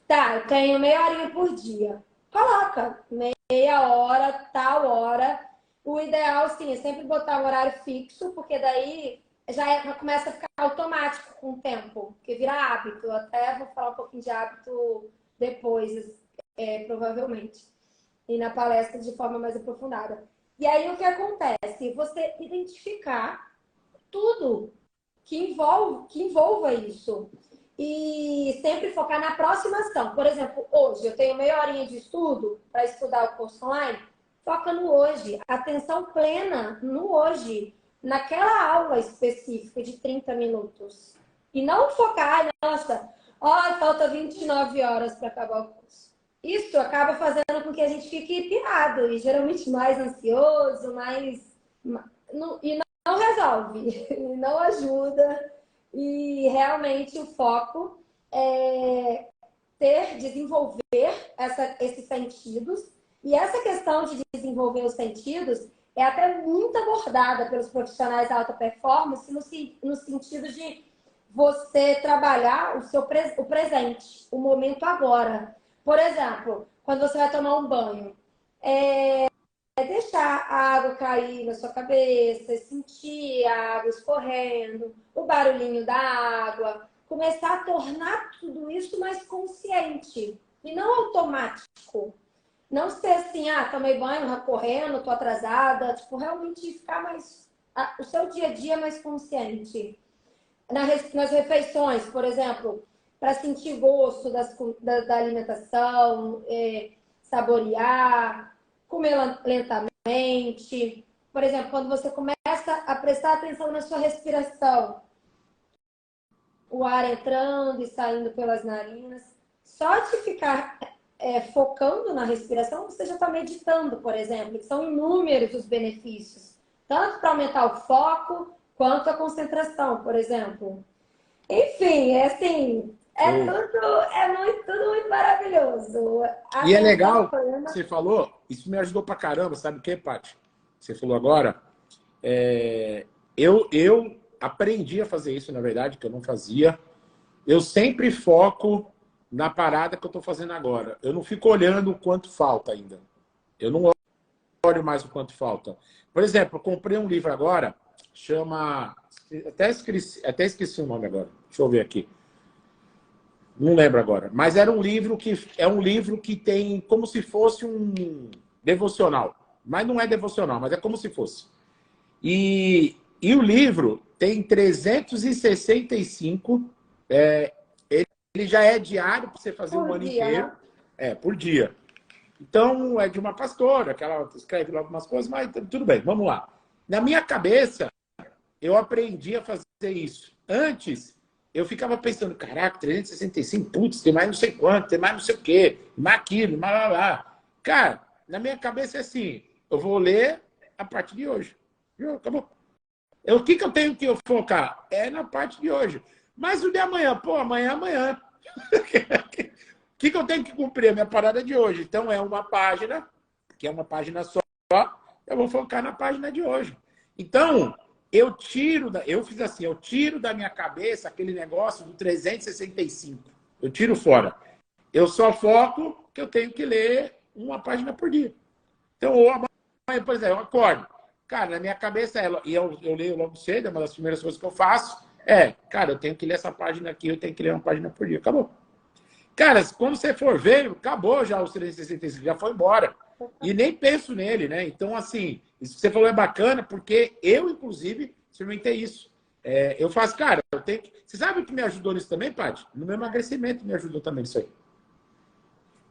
Tá, eu tenho meia horinha por dia. Coloca meia hora, tal hora. O ideal, sim, é sempre botar um horário fixo, porque daí já começa a ficar automático com o tempo, porque vira hábito. Até vou falar um pouquinho de hábito depois, provavelmente, e na palestra de forma mais aprofundada. E aí o que acontece? Você identificar tudo que envolva isso. E sempre focar na próxima ação. Por exemplo, hoje eu tenho meia horinha de estudo para estudar o curso online. Foca no hoje. Atenção plena no hoje. Naquela aula específica de 30 minutos. E não focar, nossa, falta 29 horas para acabar o curso. Isso acaba fazendo com que a gente fique pirado e geralmente mais ansioso, e não resolve, não ajuda. E realmente o foco é desenvolver esses sentidos. E essa questão de desenvolver os sentidos é até muito abordada pelos profissionais de alta performance no sentido de você trabalhar o presente, o momento agora. Por exemplo, quando você vai tomar um banho, deixar a água cair na sua cabeça, sentir a água escorrendo, o barulhinho da água, começar a tornar tudo isso mais consciente e não automático. Não ser assim, ah, tomei banho, correndo, tô atrasada. Tipo, realmente ficar mais... o seu dia a dia mais consciente. Nas refeições, por exemplo, para sentir gosto da alimentação, saborear, comer lentamente. Por exemplo, quando você começa a prestar atenção na sua respiração, o ar entrando e saindo pelas narinas, só de ficar focando na respiração, você já está meditando, por exemplo, que são inúmeros os benefícios, tanto para aumentar o foco, quanto a concentração, por exemplo. Enfim, é assim, tudo muito maravilhoso. E é legal, você falou, isso me ajudou pra caramba, sabe o que, Paty? Você falou agora, eu aprendi a fazer isso, na verdade, que eu não fazia. Eu sempre foco na parada que eu tô fazendo agora. Eu não fico olhando o quanto falta ainda. Eu não olho mais o quanto falta. Por exemplo, eu comprei um livro agora, chama... Até esqueci o nome agora. Deixa eu ver aqui. Não lembro agora. Mas era um livro que tem como se fosse um devocional. Mas não é devocional, mas é como se fosse. E o livro tem 365. Ele já é diário para você fazer um ano inteiro. Por dia. Então, é de uma pastora, que ela escreve lá algumas coisas, mas tudo bem, vamos lá. Na minha cabeça, eu aprendi a fazer isso. Antes, eu ficava pensando, caraca, 365, putz, tem mais não sei quanto, tem mais não sei o quê, mais aquilo, mais lá, lá. Cara, na minha cabeça é assim, eu vou ler a partir de hoje. Acabou. O que eu tenho que focar? É na parte de hoje. Mas o de amanhã, pô, amanhã é amanhã. O que eu tenho que cumprir? A minha parada de hoje. Então, é uma página, que é uma página só, eu vou focar na página de hoje. Então, eu fiz assim, eu tiro da minha cabeça aquele negócio do 365. Eu tiro fora. Eu só foco que eu tenho que ler uma página por dia. Então, ou amanhã, por exemplo, eu acordo. Cara, na minha cabeça, e eu leio logo cedo, é uma das primeiras coisas que eu faço, cara, eu tenho que ler essa página aqui, eu tenho que ler uma página por dia. Acabou. Cara, quando você for ver, acabou já os 365, já foi embora. E nem penso nele, né? Então, assim, isso que você falou é bacana, porque eu, inclusive, experimentei isso. Eu faço, cara, eu tenho que... Você sabe o que me ajudou nisso também, Paty? No meu emagrecimento me ajudou também isso aí.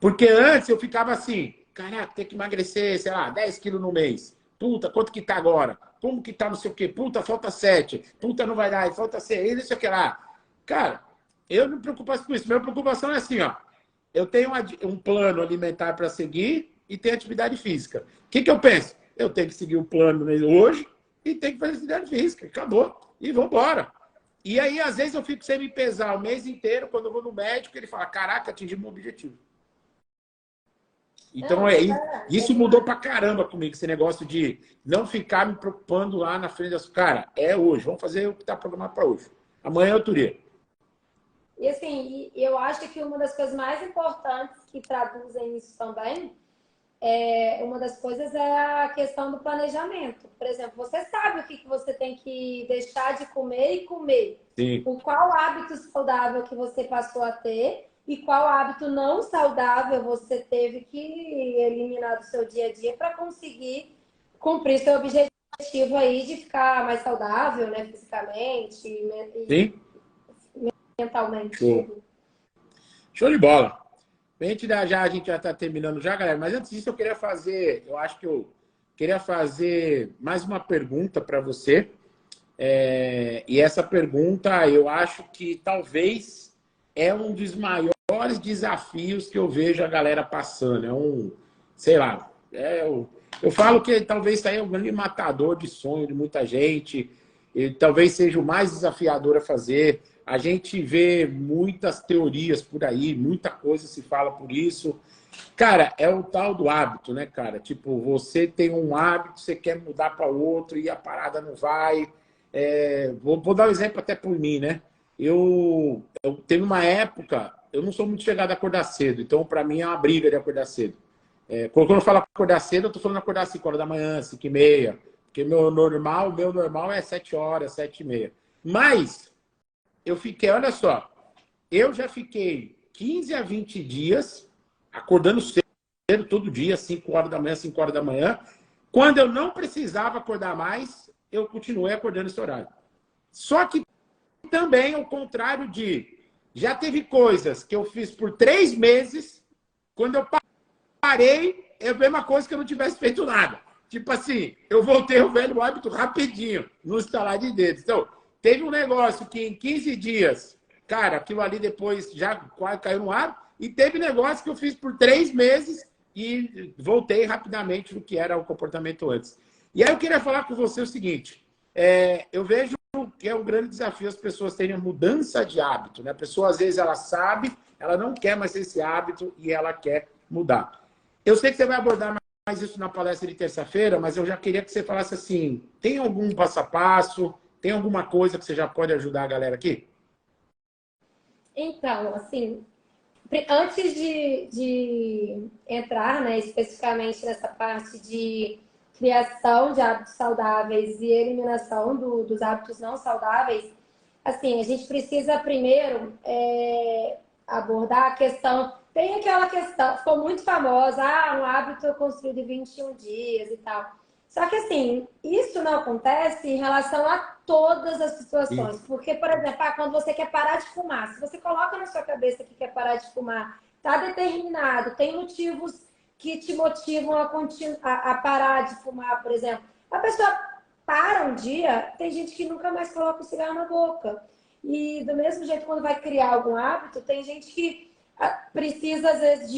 Porque antes eu ficava assim, caraca, tem que emagrecer, sei lá, 10 quilos no mês. Puta, quanto que tá agora? Como que tá não sei o quê? Puta, falta 7. Puta, não vai dar, falta 6, não sei o que lá. Cara, eu não me preocupo com isso. Minha preocupação é assim, ó. Eu tenho um plano alimentar para seguir e tenho atividade física. O que eu penso? Eu tenho que seguir o plano hoje e tenho que fazer atividade física. Acabou. E vamos embora. E aí, às vezes, eu fico sem me pesar o mês inteiro. Quando eu vou no médico, ele fala, caraca, atingi o meu objetivo. Então, isso mudou pra caramba comigo, esse negócio de não ficar me preocupando lá na frente das... Cara, é hoje. Vamos fazer o que está programado para hoje. Amanhã é outro dia. E assim, eu acho que uma das coisas mais importantes que traduzem isso também, uma das coisas é a questão do planejamento. Por exemplo, você sabe o que você tem que deixar de comer e comer. Sim. O qual hábito saudável que você passou a ter e qual hábito não saudável você teve que eliminar do seu dia a dia para conseguir cumprir seu objetivo aí de ficar mais saudável, né, fisicamente Sim. mentalmente. Show de bola. A gente já está terminando já, galera. Mas antes disso, eu acho que eu queria fazer mais uma pergunta para você. E essa pergunta, eu acho que talvez é um dos maiores desafios que eu vejo a galera passando. Sei lá, eu falo que talvez isso aí é um grande matador de sonho de muita gente. E talvez seja o mais desafiador a fazer. A gente vê muitas teorias por aí, muita coisa se fala por isso. Cara, é o tal do hábito, né, cara? Tipo, você tem um hábito, você quer mudar para outro e a parada não vai. Vou dar um exemplo até por mim, né? Eu teve uma época, eu não sou muito chegado a acordar cedo, então para mim é uma briga de acordar cedo. Quando eu falo acordar cedo, eu tô falando acordar às 5 horas da manhã, 5h30. Porque meu normal é 7 horas, 7h30. Mas eu fiquei, olha só, eu já fiquei 15 a 20 dias acordando cedo, cedo, todo dia, 5 horas da manhã, 5 horas da manhã. Quando eu não precisava acordar mais, eu continuei acordando esse horário. Só que também, ao contrário de... Já teve coisas que eu fiz por 3 meses, quando eu parei, é a mesma coisa que eu não tivesse feito nada. Tipo assim, eu voltei ao velho hábito rapidinho, no estalar de dedos. Então, teve um negócio que em 15 dias, cara, aquilo ali depois já quase caiu no ar, e teve negócio que eu fiz por 3 meses e voltei rapidamente no que era o comportamento antes. E aí eu queria falar com você o seguinte, eu vejo que é um grande desafio as pessoas terem a mudança de hábito, né? A pessoa, às vezes, ela sabe, ela não quer mais ter esse hábito e ela quer mudar. Eu sei que você vai abordar mais isso na palestra de terça-feira, mas eu já queria que você falasse assim, tem algum passo a passo, tem alguma coisa que você já pode ajudar a galera aqui? Então, assim, antes de entrar, né, especificamente nessa parte de criação de hábitos saudáveis e eliminação dos hábitos não saudáveis, assim, a gente precisa primeiro abordar a questão. Tem aquela questão, ficou muito famosa, um hábito construído em 21 dias e tal. Só que, assim, isso não acontece em relação a todas as situações. Porque, por exemplo, quando você quer parar de fumar, se você coloca na sua cabeça que quer parar de fumar, está determinado, tem motivos que te motivam a parar de fumar, por exemplo. A pessoa para um dia, tem gente que nunca mais coloca o cigarro na boca. E do mesmo jeito, quando vai criar algum hábito, tem gente que precisa, às vezes,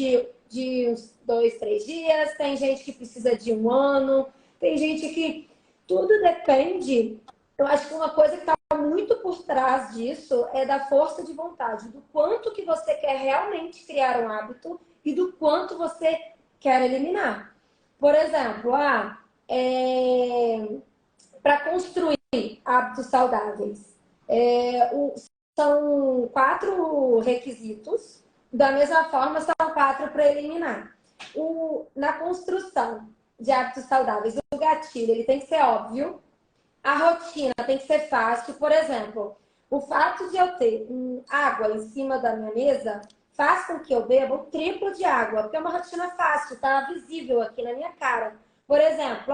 de uns 2, 3 dias, tem gente que precisa de 1 ano, tem gente que... Tudo depende. Eu acho que uma coisa que está muito por trás disso é da força de vontade, do quanto que você quer realmente criar um hábito e do quanto você quer eliminar. Por exemplo, para construir hábitos saudáveis, são 4 requisitos, da mesma forma são 4 para eliminar. Na construção de hábitos saudáveis, o gatilho ele tem que ser óbvio, a rotina tem que ser fácil. Por exemplo, o fato de eu ter água em cima da minha mesa faz com que eu beba o triplo de água, porque é uma rotina fácil, está visível aqui na minha cara. Por exemplo,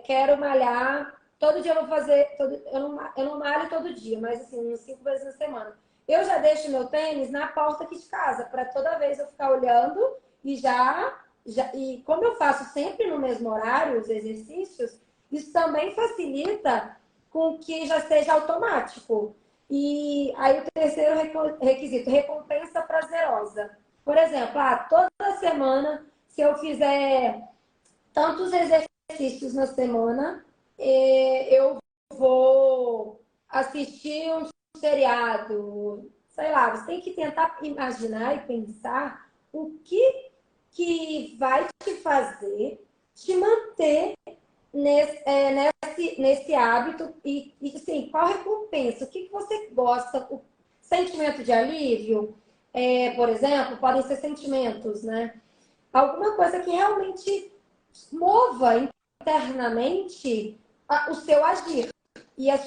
quero malhar, todo dia eu vou fazer, eu não malho todo dia, mas assim, 5 vezes na semana. Eu já deixo meu tênis na porta aqui de casa, para toda vez eu ficar olhando e como eu faço sempre no mesmo horário os exercícios, isso também facilita com que já seja automático. E aí o terceiro requisito, recompensa prazerosa. Por exemplo, toda semana, se eu fizer tantos exercícios na semana, eu vou assistir um seriado. Sei lá, você tem que tentar imaginar e pensar o que vai te fazer te manter nesse hábito e assim, qual recompensa? O que você gosta? O sentimento de alívio, por exemplo, podem ser sentimentos, né? Alguma coisa que realmente mova internamente o seu agir e a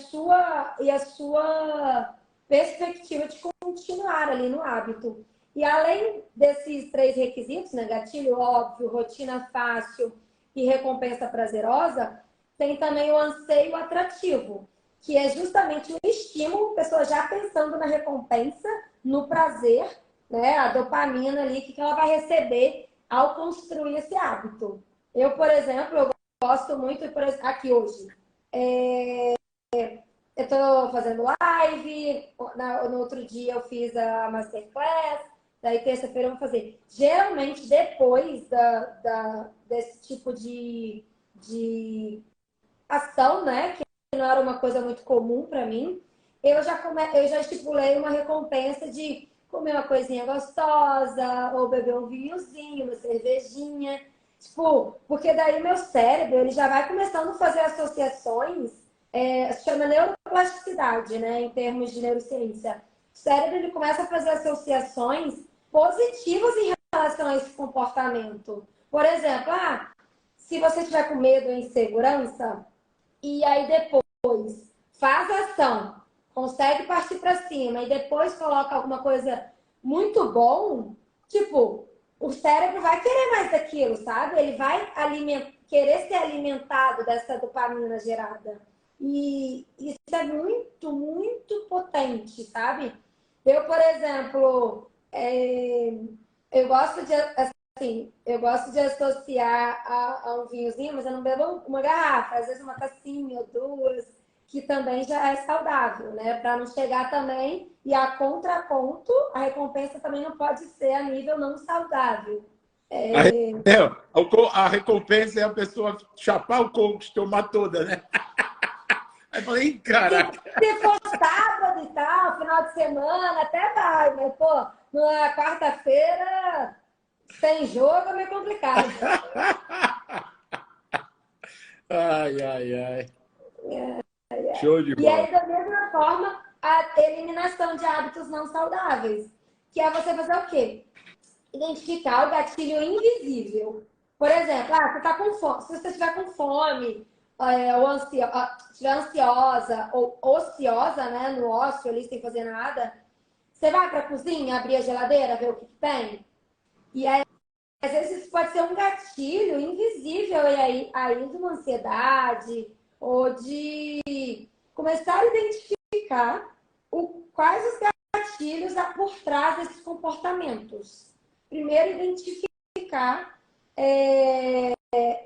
sua perspectiva de continuar ali no hábito. E além desses 3 requisitos, né, gatilho óbvio, rotina fácil e recompensa prazerosa, tem também o anseio atrativo, que é justamente o estímulo, a pessoa já pensando na recompensa, no prazer, né, a dopamina ali, que ela vai receber ao construir esse hábito. Eu, por exemplo, eu gosto muito, aqui hoje, eu estou fazendo live, no outro dia eu fiz a masterclass, daí terça-feira eu vou fazer. Geralmente, depois desse tipo de ação, né, que não era uma coisa muito comum para mim, eu já estipulei uma recompensa de comer uma coisinha gostosa, ou beber um vinhozinho, uma cervejinha. Tipo, porque daí meu cérebro ele já vai começando a fazer associações, se chama neuroplasticidade, né, em termos de neurociência. O cérebro ele começa a fazer associações positivas em relação a esse comportamento. Por exemplo, se você tiver com medo ou insegurança, e aí depois faz a ação, consegue partir para cima, e depois coloca alguma coisa muito bom, tipo, o cérebro vai querer mais daquilo, sabe? Ele vai querer ser alimentado dessa dopamina gerada. E isso é muito, muito potente, sabe? Eu, por exemplo, eu gosto de, assim, eu gosto de associar a um vinhozinho, mas eu não bebo uma garrafa, às vezes uma tacinha ou duas, que também já é saudável, né? Para não chegar também e a contraponto, a recompensa também não pode ser a nível não saudável. A recompensa é a pessoa chapar o coco, tomar toda, né? Aí eu falei, caraca. Se for sábado e tal, final de semana, até vai, mas, pô, na quarta-feira, sem jogo é meio complicado. Ai, ai, ai. Show de E aí, bola. da mesma forma, a eliminação de hábitos não saudáveis, que é você fazer o quê? Identificar o gatilho invisível. Por exemplo, você tá com fome. Se você estiver com fome, ou estiver ansiosa, ou ociosa, né, no ócio ali, sem fazer nada, você vai para a cozinha, abrir a geladeira, ver o que tem? E aí, às vezes, isso pode ser um gatilho invisível e aí de uma ansiedade ou de começar a identificar quais os gatilhos há por trás desses comportamentos. Primeiro, identificar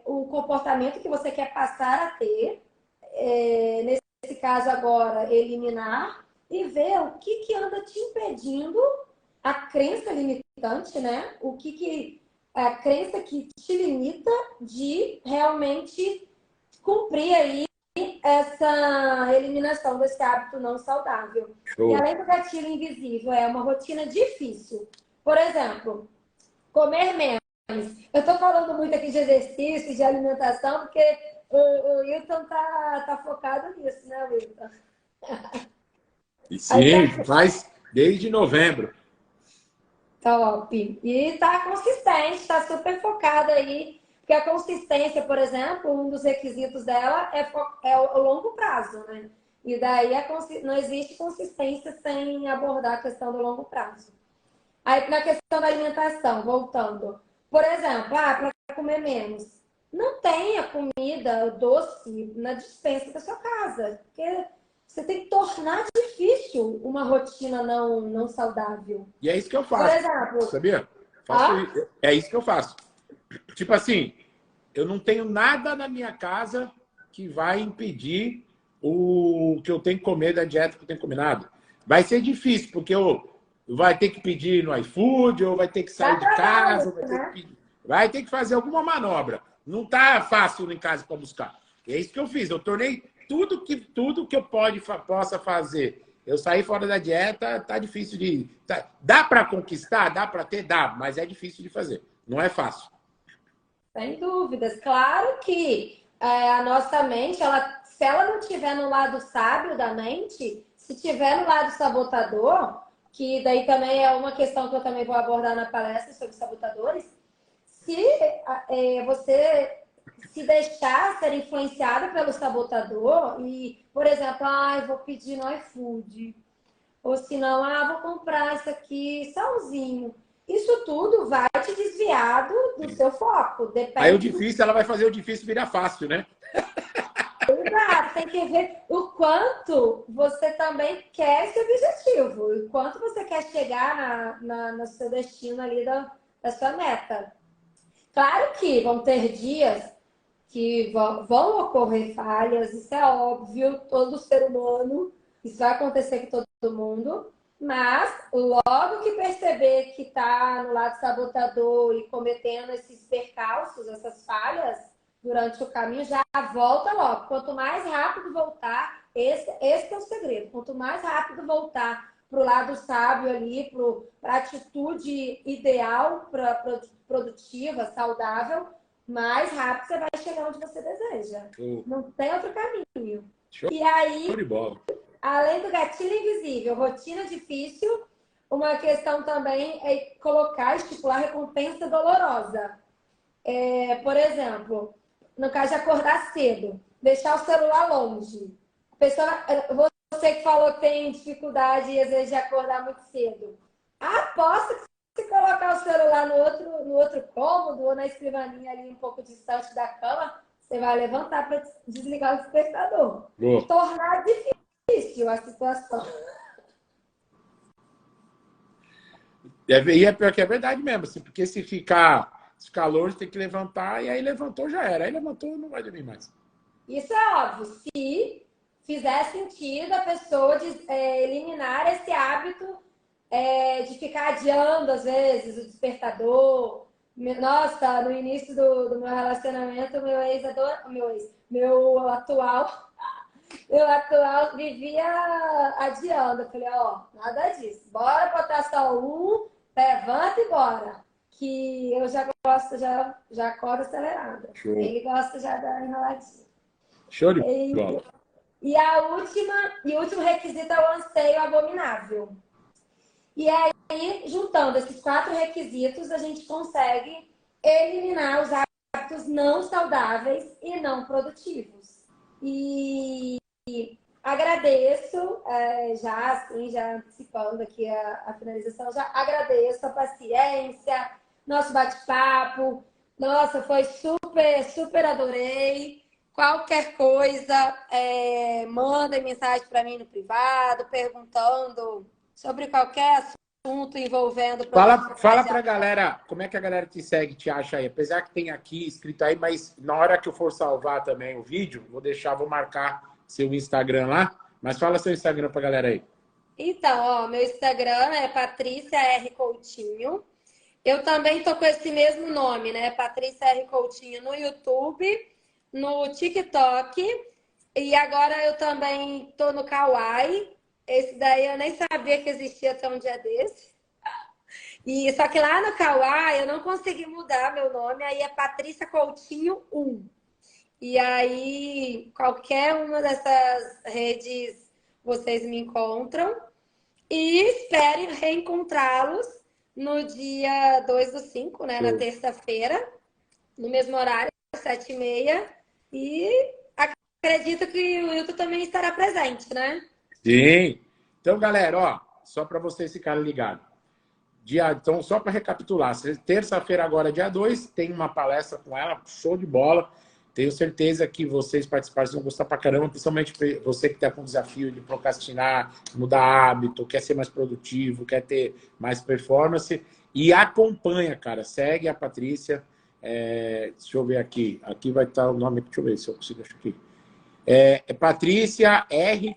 o comportamento que você quer passar a ter, nesse caso agora, eliminar, e ver o que anda te impedindo, a crença limitante, né? A crença que te limita de realmente cumprir aí essa eliminação desse hábito não saudável. Show. E além do gatilho invisível, é uma rotina difícil. Por exemplo, comer menos. Eu estou falando muito aqui de exercício, de alimentação, porque o Wilton tá focado nisso, né, Wilton? E sim, faz desde novembro. Top. E tá consistente, tá super focada aí. Porque a consistência, por exemplo, um dos requisitos dela é o longo prazo, né? E daí não existe consistência sem abordar a questão do longo prazo. Aí, na questão da alimentação, voltando. Por exemplo, para comer menos. Não tenha comida doce na despensa da sua casa. Porque você tem que tornar difícil uma rotina não saudável. E é isso que eu faço. Por exemplo, sabia? É isso que eu faço. Tipo assim, eu não tenho nada na minha casa que vai impedir o que eu tenho que comer da dieta que eu tenho combinado. Vai ser difícil, porque vai ter que pedir no iFood, ou vai ter que sair de casa, vai ter que fazer alguma manobra. Não tá fácil em casa para buscar. E é isso que eu fiz. Eu tornei tudo que eu possa fazer. Eu saí fora da dieta, tá difícil de... Dá para conquistar? Dá para ter? Dá, mas é difícil de fazer. Não é fácil. Sem dúvidas. Claro que a nossa mente, se ela não estiver no lado sábio da mente, se estiver no lado sabotador, que daí também é uma questão que eu também vou abordar na palestra sobre sabotadores, se você se deixar ser influenciado pelo sabotador e, por exemplo, eu vou pedir no iFood, ou se não, vou comprar isso aqui sozinho. Isso tudo vai te desviar do seu foco. Aí o difícil, ela vai fazer o difícil virar fácil, né? Exato, tem que ver o quanto você também quer esse objetivo, o quanto você quer chegar no seu destino ali da sua meta. Claro que vão ter dias que vão ocorrer falhas, isso é óbvio, todo ser humano, isso vai acontecer com todo mundo, mas logo que perceber que está no lado sabotador e cometendo esses percalços, essas falhas durante o caminho, já volta logo. Quanto mais rápido voltar, esse é o segredo, quanto mais rápido voltar para o lado sábio ali, para a atitude ideal, produtiva, saudável, mais rápido você vai chegar onde você deseja. Não tem outro caminho. E aí, além do gatilho invisível, rotina difícil, uma questão também é estipular recompensa dolorosa. Por exemplo, no caso de acordar cedo, deixar o celular longe. Você que falou que tem dificuldade, às vezes, de acordar muito cedo. Aposto que se colocar o celular no outro cômodo ou na escrivaninha ali um pouco distante da cama, você vai levantar para desligar o despertador. Boa. Tornar difícil a situação. E é pior que é verdade mesmo, assim, porque se ficar longe, tem que levantar, e aí levantou, já era. Aí levantou, não vai dormir mais. Isso é óbvio. Se fizer sentido a pessoa eliminar esse hábito de ficar adiando, às vezes, o despertador. Nossa, no início do meu relacionamento, meu atual vivia adiando. Eu falei, ó, nada disso. Bora botar só um, levanta e bora. Que eu já gosto, já acordo acelerada. Show. Ele gosta já da enroladinha. Show de bola. E o último requisito é o anseio abominável. E aí, juntando esses 4 requisitos, a gente consegue eliminar os hábitos não saudáveis e não produtivos. E agradeço, já antecipando aqui a finalização, já agradeço a paciência, nosso bate-papo. Nossa, foi super adorei. Qualquer coisa, manda mensagem para mim no privado, perguntando sobre qualquer assunto envolvendo... Fala pra galera, como é que a galera te segue, te acha aí? Apesar que tem aqui escrito aí, mas na hora que eu for salvar também o vídeo, vou marcar seu Instagram lá, mas fala seu Instagram pra galera aí. Então, ó, meu Instagram é Patrícia R. Coutinho. Eu também tô com esse mesmo nome, né? Patrícia R. Coutinho no YouTube, no TikTok, e agora eu também tô no Kawaii. Esse daí eu nem sabia que existia até um dia desse. E só que lá no Kawaii eu não consegui mudar meu nome, aí é Patrícia Coutinho 1. E aí, qualquer uma dessas redes vocês me encontram. E espero reencontrá-los no dia 2/5, né? Na terça-feira, no mesmo horário, 7h30. E acredito que o Wilton também estará presente, né? Sim. Então, galera, ó, só para vocês ficarem ligados. Então, só para recapitular, terça-feira agora, dia 2, tem uma palestra com ela, show de bola. Tenho certeza que vocês participarem vão gostar pra caramba, principalmente você que está com o desafio de procrastinar, mudar hábito, quer ser mais produtivo, quer ter mais performance. E acompanha, cara. Segue a Patrícia. Deixa eu ver aqui. Aqui vai estar o nome. Deixa eu ver se eu consigo achar aqui. Patrícia R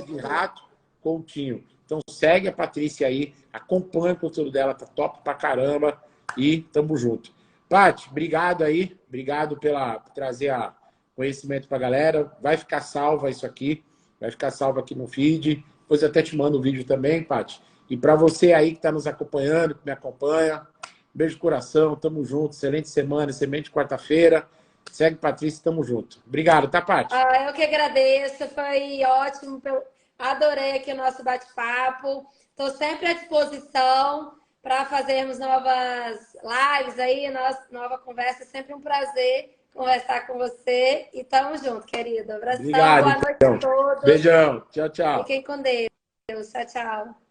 de Rato Coutinho. Então segue a Patrícia aí, acompanha o conteúdo dela, tá top pra caramba e tamo junto. Paty, obrigado aí, obrigado por trazer conhecimento pra galera. Vai ficar salva isso aqui, vai ficar salvo aqui no feed. Depois eu até te mando o vídeo também, Paty. E para você aí que tá nos acompanhando, que me acompanha, beijo no coração, tamo junto, excelente semana, excelente quarta-feira. Segue Patrícia, tamo junto. Obrigado, tá, Paty? Eu que agradeço, foi ótimo. Adorei aqui o nosso bate-papo. Estou sempre à disposição para fazermos novas lives aí, nova conversa. É sempre um prazer conversar com você. E tamo junto, querido. Abração, obrigado, boa noite a todos. Beijão, tchau, tchau. Fiquem com Deus. Tchau, tchau.